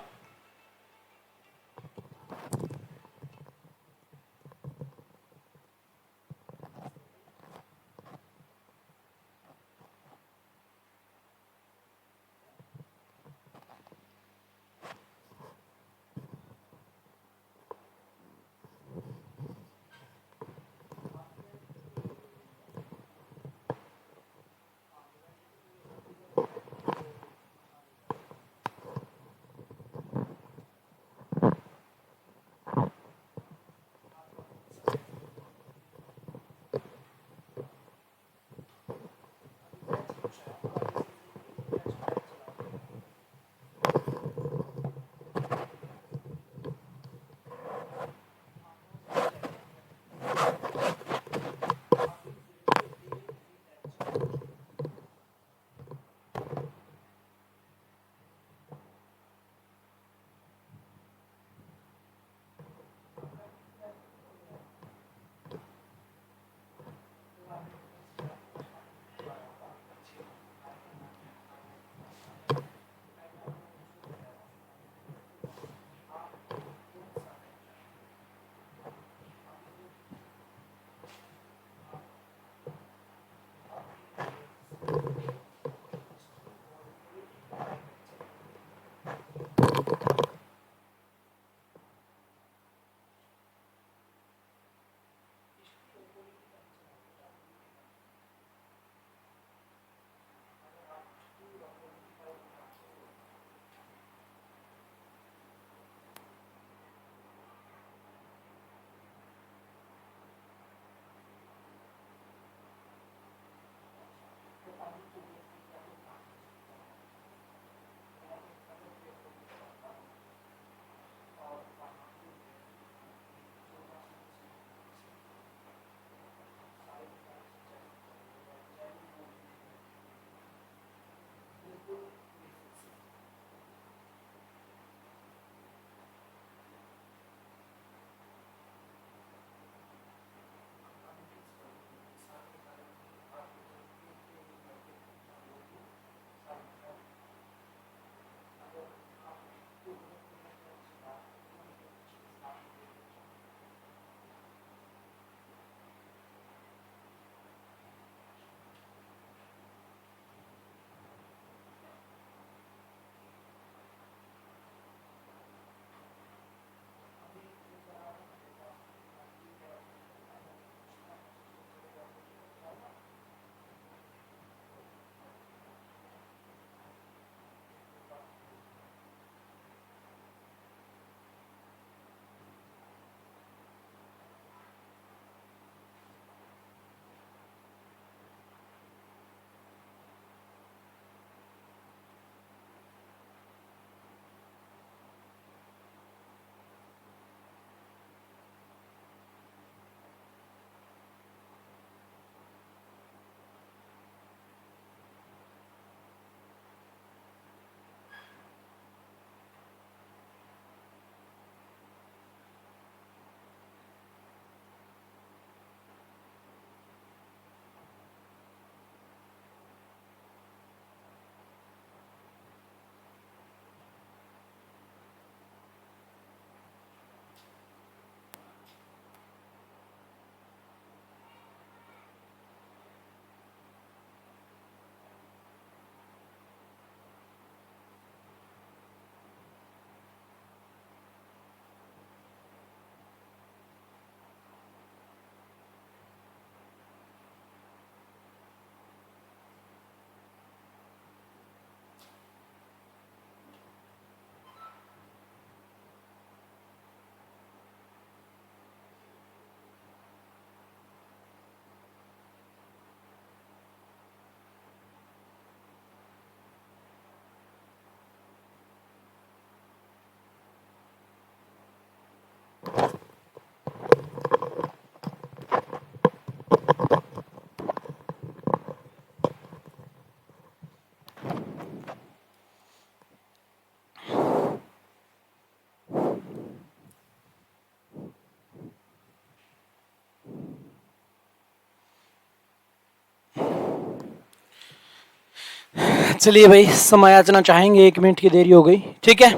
चलिए भाई, समायाचना चाहेंगे, 1 मिनट की देरी हो गई, ठीक है।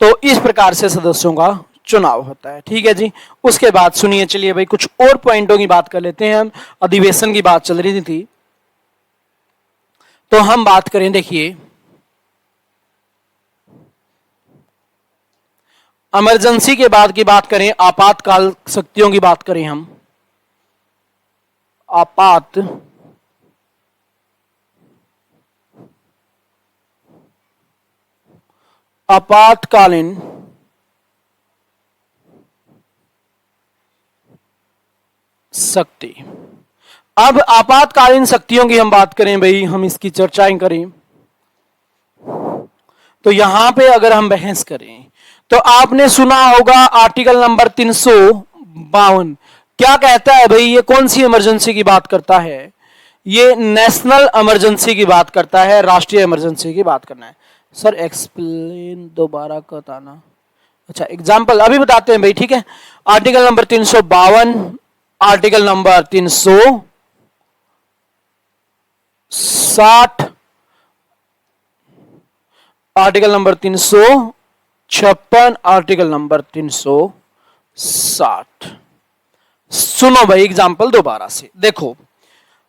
तो इस प्रकार से सदस्यों का चुनाव होता है, ठीक है जी। उसके बाद सुनिए, चलिए भाई कुछ और पॉइंटों की बात कर लेते हैं हम। अधिवेशन की बात चल रही थी, तो हम बात करें, देखिए इमरजेंसी के बाद की बात करें, आपातकाल शक्तियों की बात करें हम, आपातकालीन शक्ति। अब आपातकालीन शक्तियों की हम बात करें भाई, हम इसकी चर्चाएं करें, तो यहां पे अगर हम बहस करें तो आपने सुना होगा आर्टिकल नंबर 352 क्या कहता है भाई, ये कौन सी इमरजेंसी की बात करता है? ये नेशनल इमरजेंसी की बात करता है, राष्ट्रीय इमरजेंसी की बात करना है। सर एक्सप्लेन दोबारा बताना। अच्छा, एग्जाम्पल अभी बताते हैं भाई, ठीक है। Article number 352, article number 360, article number 356, article number 360। सुनो भाई एग्जाम्पल दोबारा से, देखो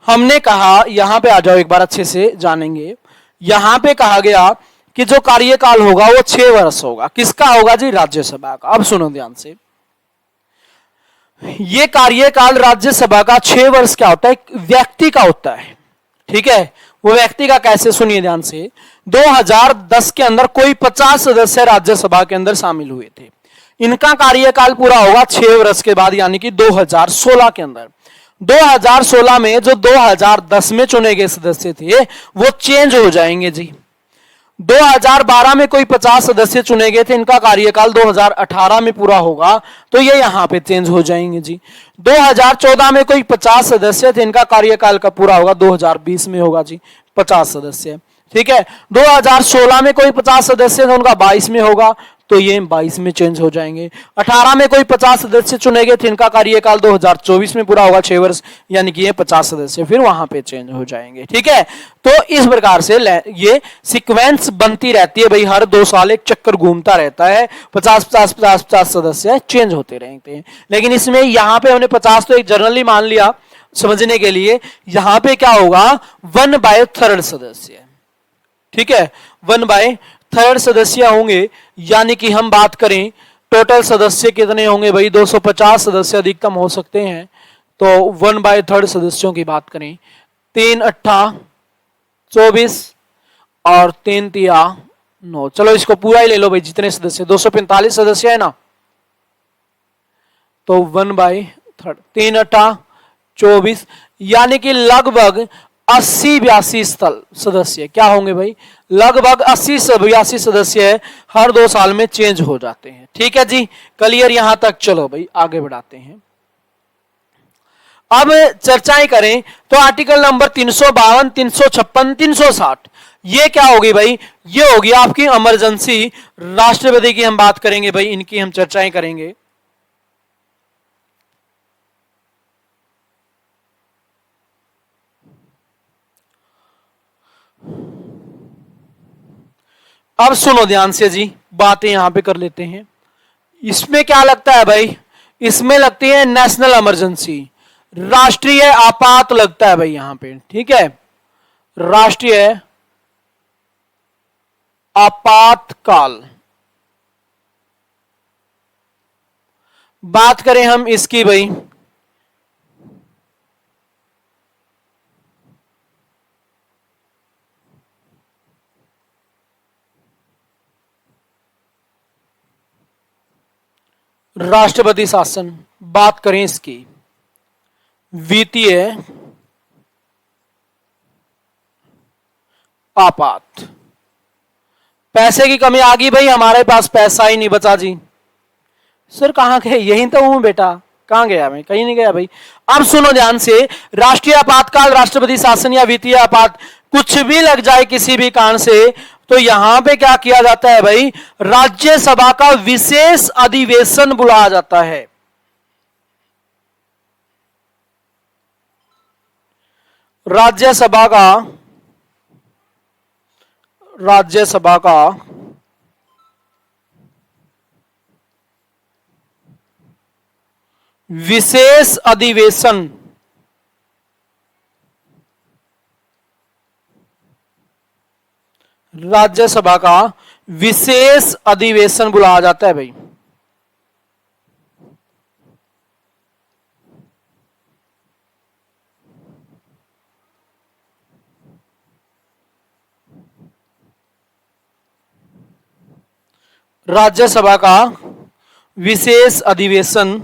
हमने कहा, यहां पे आ जाओ एक बार, अच्छे से जानेंगे। यहां पे कहा गया कि जो कार्यकाल होगा वो 6 वर्ष होगा। किसका होगा जी? राज्यसभा का। अब सुनो ध्यान से, ये कार्यकाल राज्यसभा का 6 वर्ष क्या होता है? व्यक्ति का होता है, ठीक है। वो व्यक्ति का कैसे, सुनिए ध्यान से। 2010 के अंदर कोई 50 सदस्य राज्यसभा के अंदर शामिल हुए थे। इनका कार्यकाल पूरा होगा 6 वर्ष के बाद, यानी कि 2016 के अंदर। 2016 में जो 2010 में चुने गए सदस्य थे वो चेंज हो जाएंगे जी। 2012 में कोई 50 सदस्य चुने गए थे, इनका कार्यकाल 2018 में पूरा होगा, तो ये यहां पे चेंज हो जाएंगे जी। 2014 में कोई 50 सदस्य थे, इनका कार्यकाल का पूरा होगा 2020 में होगा जी 50 सदस्य, ठीक है। 2016 में कोई 50 सदस्य थे, उनका 22 में होगा, तो ये 22 में चेंज हो जाएंगे। 18 में कोई 50 सदस्य चुने गए थे, इनका कार्यकाल 2024 में पूरा होगा 6 वर्ष, यानी कि ये 50 सदस्य फिर वहां पे चेंज हो जाएंगे, ठीक है। तो इस प्रकार से ये सीक्वेंस बनती रहती है भाई, हर 2 साल एक चक्कर घूमता रहता है, 50 सदस्य चेंज होते रहते हैं। लेकिन इसमें यहां पे हमने 50 तो एक जनरली मान लिया समझने के लिए, यहां पे क्या होगा? 1/3 सदस्य, ठीक है, 1/3 सदस्य होंगे। यानी कि हम बात करें टोटल सदस्य कितने होंगे भाई? 250 सदस्य अधिकतम हो सकते हैं, तो 1/3 सदस्यों की बात करें, 3 8 24 और 3 3 9। चलो इसको पूरा ही ले लो भाई, जितने सदस्य 245 सदस्य है ना, तो 1/3 3 8 24, यानी कि लगभग 80-82 स्थल सदस्य क्या होंगे भाई? लगभग 80-82 सदस्य हर 2 साल में चेंज हो जाते हैं, ठीक है जी। क्लियर यहां तक? चलो भाई आगे बढ़ाते हैं। अब चर्चाएं करें तो आर्टिकल नंबर 352, 356, 360 ये क्या होगी भाई? ये होगी आपकी इमरजेंसी। राष्ट्रपति की हम बात करेंगे भाई, इनकी हम चर्चाएं करेंगे। अब सुनो ध्यान से जी, बातें यहां पे कर लेते हैं। इसमें क्या लगता है भाई? इसमें लगती है नेशनल इमरजेंसी, राष्ट्रीय आपात लगता है भाई यहां पे, ठीक है। राष्ट्रीय आपातकाल बात करें हम इसकी भाई, राष्ट्रपति शासन बात करें इसकी, वित्तीय आपात। पैसे की कमी आ गई भाई, हमारे पास पैसा ही नहीं बचा जी। सर कहां गए? यहीं तो हूं बेटा, कहां गया? मैं कहीं नहीं गया भाई। अब सुनो ध्यान से, राष्ट्रीय आपातकाल, राष्ट्रपति शासन या वित्तीय आपात, कुछ भी लग जाए किसी भी कारण से, तो यहां पे क्या किया जाता है भाई? राज्यसभा का विशेष अधिवेशन बुलाया जाता है। राज्यसभा का राज्यसभा का विशेष अधिवेशन राज्यसभा का विशेष अधिवेशन बुलाया जाता है भाई। राज्यसभा का विशेष अधिवेशन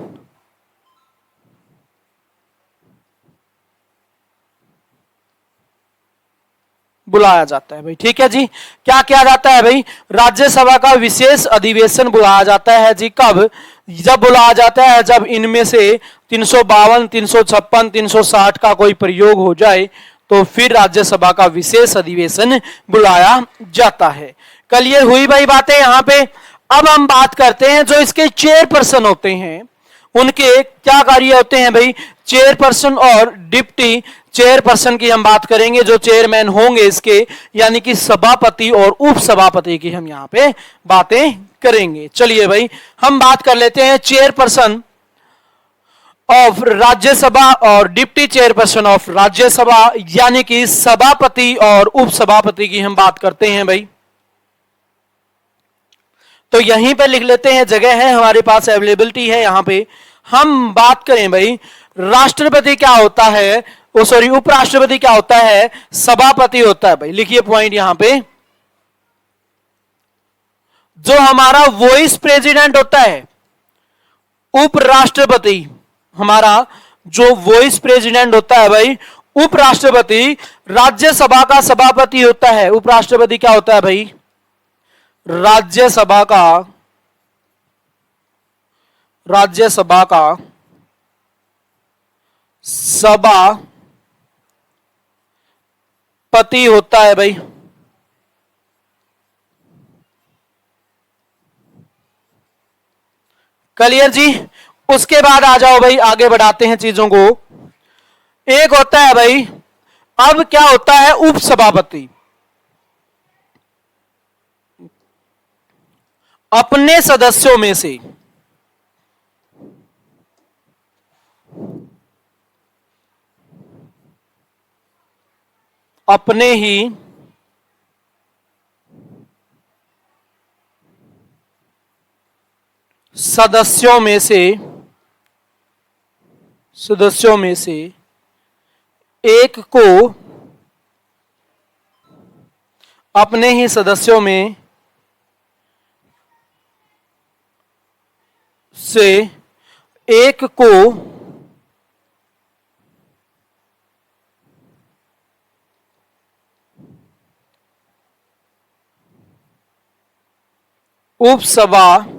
बुलाया जाता है भाई। ठीक है जी, क्या किया जाता है भाई, राज्यसभा का विशेष अधिवेशन बुलाया जाता है जी। कब? जब बुलाया जाता है जब इनमें से 352, 356, 360 का कोई प्रयोग हो जाए तो फिर राज्यसभा का विशेष अधिवेशन बुलाया जाता है। क्लियर हुई भाई बातें यहां पे। अब हम बात करते हैं जो इसके चेयरपर्सन होते हैं उनके क्या कार्य होते हैं भाई। चेयरपर्सन और डिप्टी चेयरपर्सन की हम बात करेंगे, जो चेयरमैन होंगे इसके, यानी कि सभापति और उपसभापति की हम यहां पे बातें करेंगे। चलिए भाई हम बात कर लेते हैं चेयरपर्सन ऑफ राज्यसभा और डिप्टी चेयरपर्सन ऑफ राज्यसभा, यानी कि सभापति और उपसभापति की हम बात करते हैं भाई। तो यहीं पे लिख लेते हैं, जगह है हमारे पास, अवेलेबिलिटी है यहां पे। हम बात करें भाई राष्ट्रपति क्या होता है, सॉरी उपराष्ट्रपति क्या होता है, सभापति होता है भाई। लिखिए पॉइंट यहां पे, जो हमारा वाइस प्रेसिडेंट होता है उपराष्ट्रपति, हमारा जो वाइस प्रेसिडेंट होता है भाई उपराष्ट्रपति, राज्यसभा का सभापति होता है। उपराष्ट्रपति क्या होता है भाई, राज्यसभा का सभापति होता है भाई। क्लियर जी। उसके बाद आ जाओ भाई, आगे बढ़ाते हैं चीजों को। एक होता है भाई, अब क्या होता है, उपसभापति। अपने सदस्यों में से अपने ही सदस्यों में से एक को, अपने ही सदस्यों में से एक को उपसभापति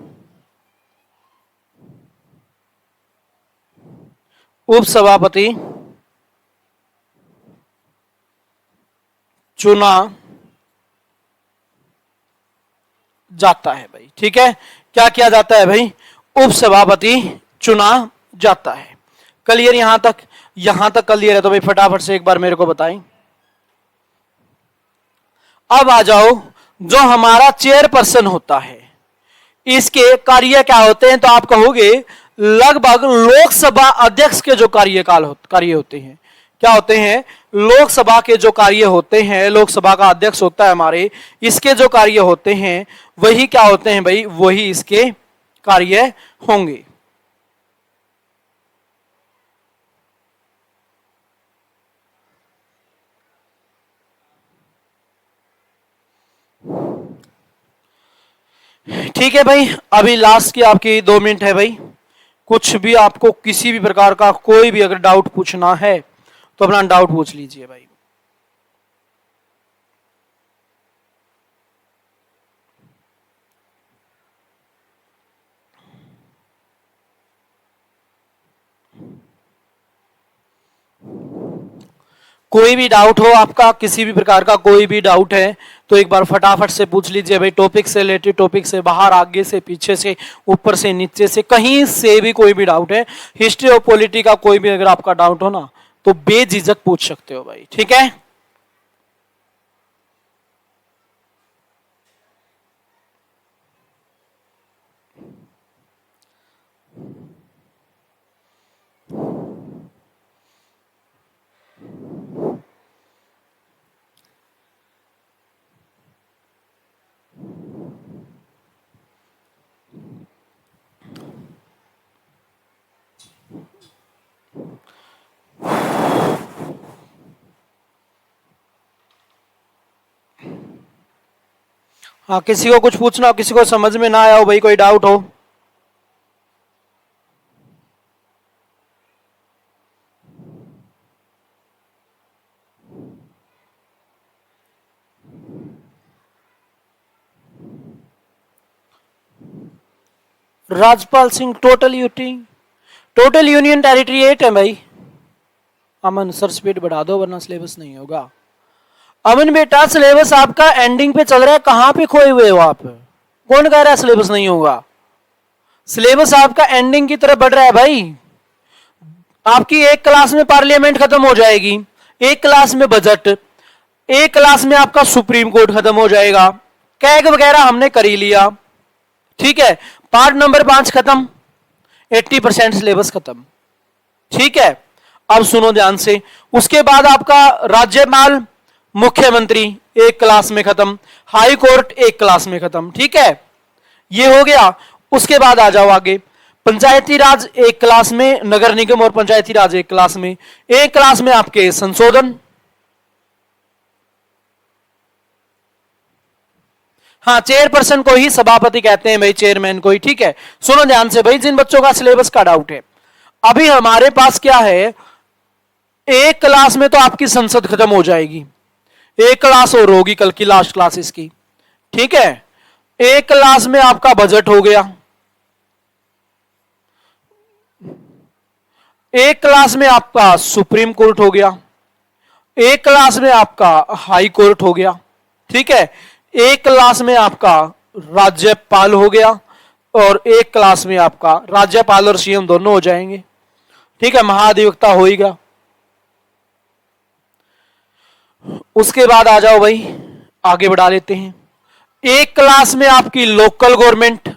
चुना जाता है भाई। ठीक है, क्या किया जाता है भाई, उपसभापति चुना जाता है। क्लियर यहां तक क्लियर है तो भाई फटाफट से एक बार मेरे को बताएं। अब आ जाओ, जो हमारा चेयरपर्सन होता है इसके कार्य क्या होते हैं, तो आप कहोगे लगभग लोकसभा अध्यक्ष के जो कार्य होते हैं, क्या होते हैं, लोकसभा के जो कार्य होते हैं, लोकसभा का अध्यक्ष होता है हमारे, इसके जो कार्य होते हैं वही क्या होते हैं भाई, वही इसके कार्य होंगे। ठीक है भाई, अभी लास्ट की आपकी 2 मिनट है भाई। कुछ भी आपको किसी भी प्रकार का कोई भी अगर डाउट पूछना है तो अपना डाउट पूछ लीजिए भाई। कोई भी डाउट हो आपका, किसी भी प्रकार का कोई भी डाउट है तो एक बार फटाफट से पूछ लीजिए भाई। टॉपिक से रिलेटेड, टॉपिक से बाहर, आगे से, पीछे से, ऊपर से, नीचे से, कहीं से भी कोई भी डाउट है, हिस्ट्री और पॉलिटी का कोई भी अगर आपका डाउट हो ना तो बेझिझक पूछ सकते हो भाई। ठीक है, हाँ, किसी को कुछ पूछना हो, किसी को समझ में ना आया हो भाई, कोई डाउट हो? Rajpal Singh total union territory 8 है भाई। अमन सर स्पीड बढ़ा दो वरना सिलेबस नहीं होगा। अमन बेटा सिलेबस आपका एंडिंग पे चल रहा है, कहां पे खोए हुए हो आप? कौन कह रहा है सिलेबस नहीं होगा? सिलेबस आपका एंडिंग की तरफ बढ़ रहा है भाई। आपकी एक क्लास में पार्लियामेंट खत्म हो जाएगी, एक क्लास में बजट, एक क्लास में आपका सुप्रीम कोर्ट खत्म हो जाएगा, कैग वगैरह हमने कर ही लिया, ठीक है। पार्ट नंबर 5 खत्म, 80% सिलेबस खत्म, ठीक है। अब सुनो ध्यान से, उसके बाद आपका राज्यपाल मुख्यमंत्री एक क्लास में खत्म, हाई कोर्ट एक क्लास में खत्म, ठीक है, ये हो गया। उसके बाद आ जाओ आगे, पंचायती राज एक क्लास में, नगर निगम और पंचायती राज एक क्लास में, एक क्लास में आपके संशोधन, हाँ चेयरपर्सन को ही सभापति कहते हैं भाई, चेयरमैन को ही, ठीक है। सुनो ध्यान से भाई, जिन बच्चों का सिलेबस का डाउट है, अभी हमारे पास क्या है, एक क्लास में तो आपकी संसद खत्म हो जाएगी, एक क्लास और होगी कल की लास्ट क्लासेस की, ठीक है। एक क्लास में आपका बजट हो गया, एक क्लास में आपका सुप्रीम कोर्ट हो गया, एक क्लास में आपका हाई कोर्ट हो गया, ठीक है, एक क्लास में आपका राज्यपाल हो गया, और एक क्लास में आपका राज्यपाल और सीएम दोनों हो जाएंगे, ठीक है, महाधिवक्ता हो ही गया। उसके बाद आ जाओ भाई, आगे बढ़ा लेते हैं। एक क्लास में आपकी लोकल गवर्नमेंट,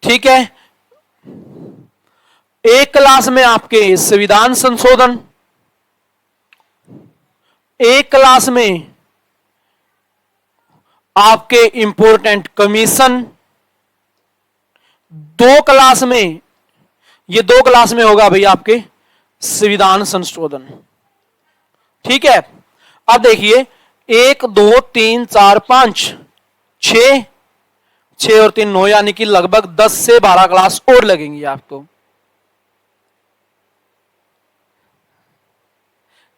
ठीक है, एक क्लास में आपके संविधान संशोधन, एक क्लास में आपके इंपोर्टेंट कमीशन, दो क्लास में, ये दो क्लास में होगा भाई आपके संविधान संशोधन, ठीक है। अब देखिए, 1 2 3 4 5 6 6 और 3 9, यानी कि लगभग 10 से 12 क्लास और लगेंगी आपको।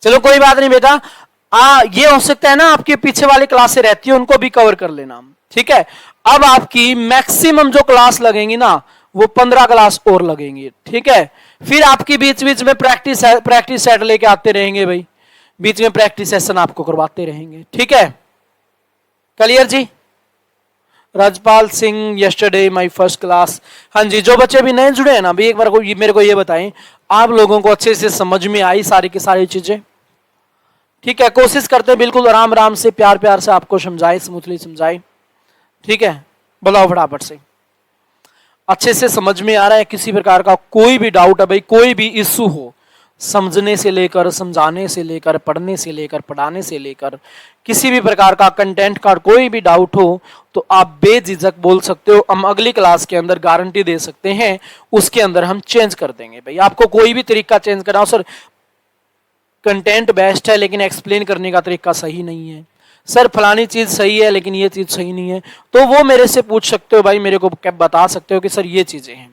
चलो कोई बात नहीं बेटा, ये हो सकता है ना आपके पीछे वाली क्लासें रहती है उनको भी कवर कर लेना, ठीक है। अब आपकी मैक्सिमम जो क्लास लगेंगी ना, वो 15 क्लास और लगेंगी, ठीक है। फिर आपकी बीच बीच में प्रैक्टिस सेट लेके आते रहेंगे भाई, बीच में प्रैक्टिस सेशन आपको करवाते रहेंगे, ठीक है। क्लियर जी? Rajpal Singh yesterday my first class. हाँ जी, जो बच्चे भी नए जुड़े हैं ना, भी एक बार मेरे को ये बताएं, आप लोगों को अच्छे से समझ में आई सारी की सारी चीजें? ठीक है, कोशिश करते हैं बिल्कुल आराम आराम से, प्यार प्यार से आपको समझाए, स्मूथली समझाए, ठीक है। बुलाओ फटाफट से, अच्छे से समझ में आ रहा है? किसी प्रकार का कोई भी डाउट है भाई, कोई भी इश्यू हो, समझने से लेकर, समझाने से लेकर, पढ़ने से लेकर, पढ़ाने से लेकर, किसी भी प्रकार का कंटेंट का कोई भी डाउट हो तो आप बेझिझक बोल सकते हो। हम अगली क्लास के अंदर गारंटी दे सकते हैं, उसके अंदर हम चेंज कर देंगे भाई। आपको कोई भी तरीका चेंज करना हो, सर कंटेंट बेस्ट है लेकिन एक्सप्लेन करने का तरीका सही नहीं है, सर फलानी चीज सही है लेकिन ये चीज सही नहीं है, तो वो मेरे से पूछ सकते हो भाई, मेरे को बता सकते हो कि सर ये चीजें हैं।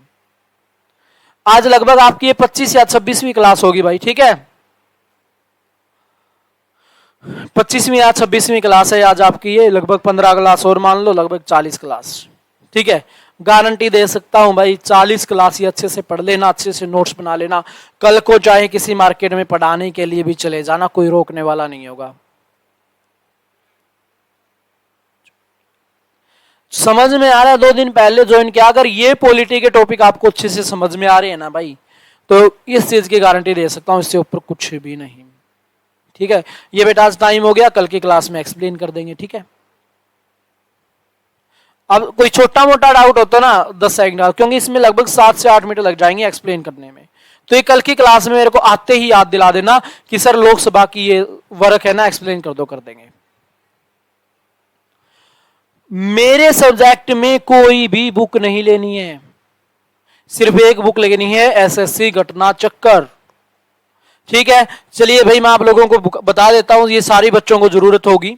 आज लगभग आपकी ये 25 या 26वीं क्लास होगी भाई, ठीक है, 25वीं या 26वीं क्लास है आज आपकी, ये लगभग 15 क्लास और मान लो, लगभग 40 क्लास, ठीक है। गारंटी दे सकता हूं भाई, 40 क्लास ही अच्छे से पढ़ लेना, अच्छे से नोट्स बना लेना, कल को चाहे किसी मार्केट में पढ़ाने के लिए भी चले जाना, कोई रोकने वाला नहीं होगा। समझ में आ रहा है? 2 दिन पहले ज्वाइन किया, अगर ये पॉलिटी के टॉपिक आपको अच्छे से समझ में आ रहे हैं ना भाई, तो इस चीज की गारंटी दे सकता हूं, इससे ऊपर कुछ भी नहीं, ठीक है। ये बेटा आज टाइम हो गया, कल की क्लास में एक्सप्लेन कर देंगे, ठीक है। अब कोई छोटा मोटा डाउट होता ना 10 सेकंड, क्योंकि इसमें लगभग 7 से 8 मिनट लग जाएंगे एक्सप्लेन करने में, तो ये कल की क्लास में मेरे को आते ही याद दिला देना कि सर लोकसभा की ये वर्क है ना, एक्सप्लेन कर दो, कर देंगे। मेरे सब्जेक्ट में कोई भी बुक नहीं लेनी है, सिर्फ एक बुक लेनी है, एसएससी घटना चक्कर। ठीक है, चलिए भाई मैं आप लोगों को बता देता हूं, ये सारी बच्चों को जरूरत होगी।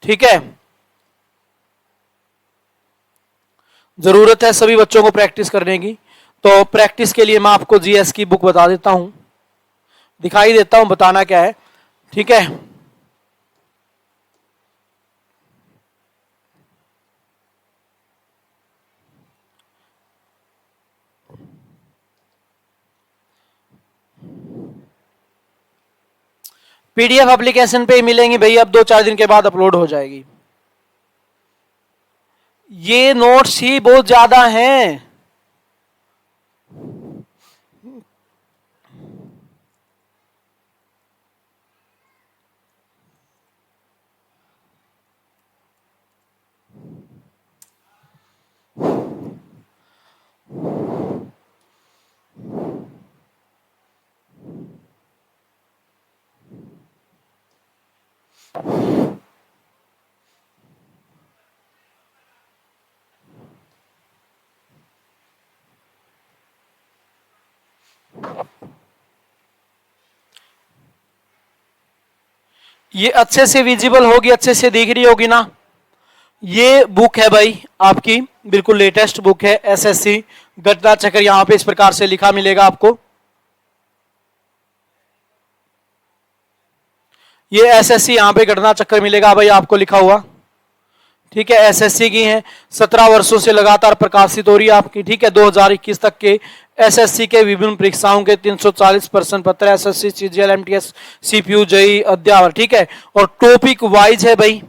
ठीक है, जरूरत है सभी बच्चों को प्रैक्टिस करने की। तो प्रैक्टिस के लिए मैं आपको जीएस की बुक बता देता हूं, दिखाई देता हूं, बताना क्या है। ठीक है, पीडीएफ एप्लीकेशन पे ही मिलेंगी भैया, अब 2-4 दिन के बाद अपलोड हो जाएगी। ये नोट्स ही बहुत ज्यादा हैं। ये अच्छे से विजिबल होगी, अच्छे से दिख रही होगी ना। ये बुक है भाई आपकी, बिल्कुल लेटेस्ट बुक है, एसएससी घटना चक्र। यहां पे इस प्रकार से लिखा मिलेगा आपको, ये एसएससी यहां पे घटना चक्र मिलेगा भाई आपको लिखा हुआ। ठीक है, एसएससी की है, 17 वर्षों से लगातार प्रकाशित हो रही है आपकी। ठीक है, 2021 तक के एसएससी के विभिन्न परीक्षाओं के 340 प्रश्न पत्र, SSC CGL MTS CPU JE अध्यापन। ठीक है, और टॉपिक वाइज है भाई।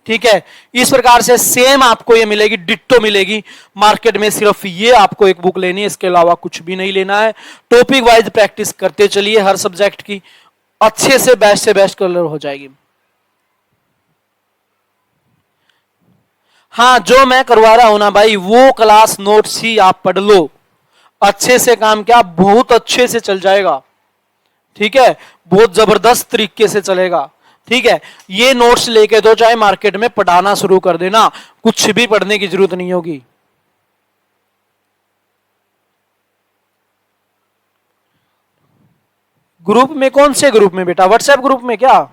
ठीक है, इस प्रकार से सेम आपको ये मिलेगी, डिट्टो मिलेगी मार्केट में। सिर्फ ये आपको एक बुक लेनी है, इसके अलावा कुछ भी नहीं लेना है। टॉपिक वाइज प्रैक्टिस करते चलिए हर सब्जेक्ट की, अच्छे से बेस्ट कलर हो जाएगी। हाँ, जो मैं करवा रहा हूं ना भाई, वो क्लास नोट्स ही आप पढ़ लो, अच्छे से काम किया, बहुत अच्छे से चल जाएगा। ठीक है, बहुत जबरदस्त तरीके से चलेगा। ठीक है, ये नोट्स लेके तो चाहे मार्केट में पढ़ाना शुरू कर देना, कुछ भी पढ़ने की जरूरत नहीं होगी। ग्रुप में? कौन से ग्रुप में बेटा? व्हाट्सएप ग्रुप में क्या?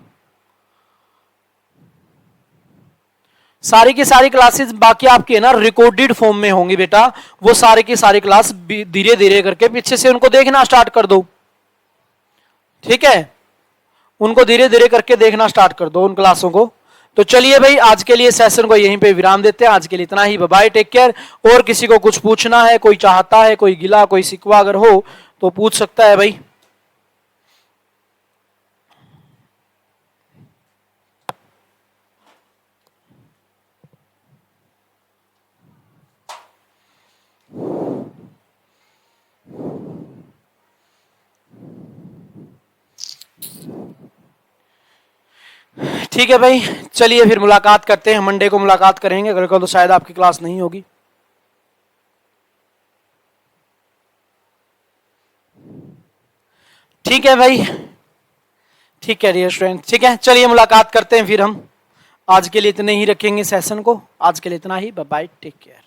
सारी की सारी क्लासेस बाकी आपकी है ना रिकॉर्डेड फॉर्म में होंगी बेटा, वो सारी की सारी क्लास धीरे धीरे करके पीछे से उनको देखना स्टार्ट कर दो। ठीक है, उनको धीरे धीरे करके देखना स्टार्ट कर दो उन क्लासों को। तो चलिए भाई, आज के लिए सेशन को यहीं पे विराम देते हैं। आज के लिए इतना ही, बाय, टेक केयर। और किसी को कुछ पूछना है, कोई चाहता है, कोई गिला कोई शिकवा अगर हो तो पूछ सकता है भाई। ठीक है भाई, चलिए फिर मुलाकात करते हैं, मंडे को मुलाकात करेंगे, अगर कल तो शायद आपकी क्लास नहीं होगी। ठीक है भाई, ठीक है डियर स्टूडेंट, ठीक है, चलिए मुलाकात करते हैं फिर हम। आज के लिए इतने ही रखेंगे सेशन को, आज के लिए इतना ही, बाय, टेक केयर।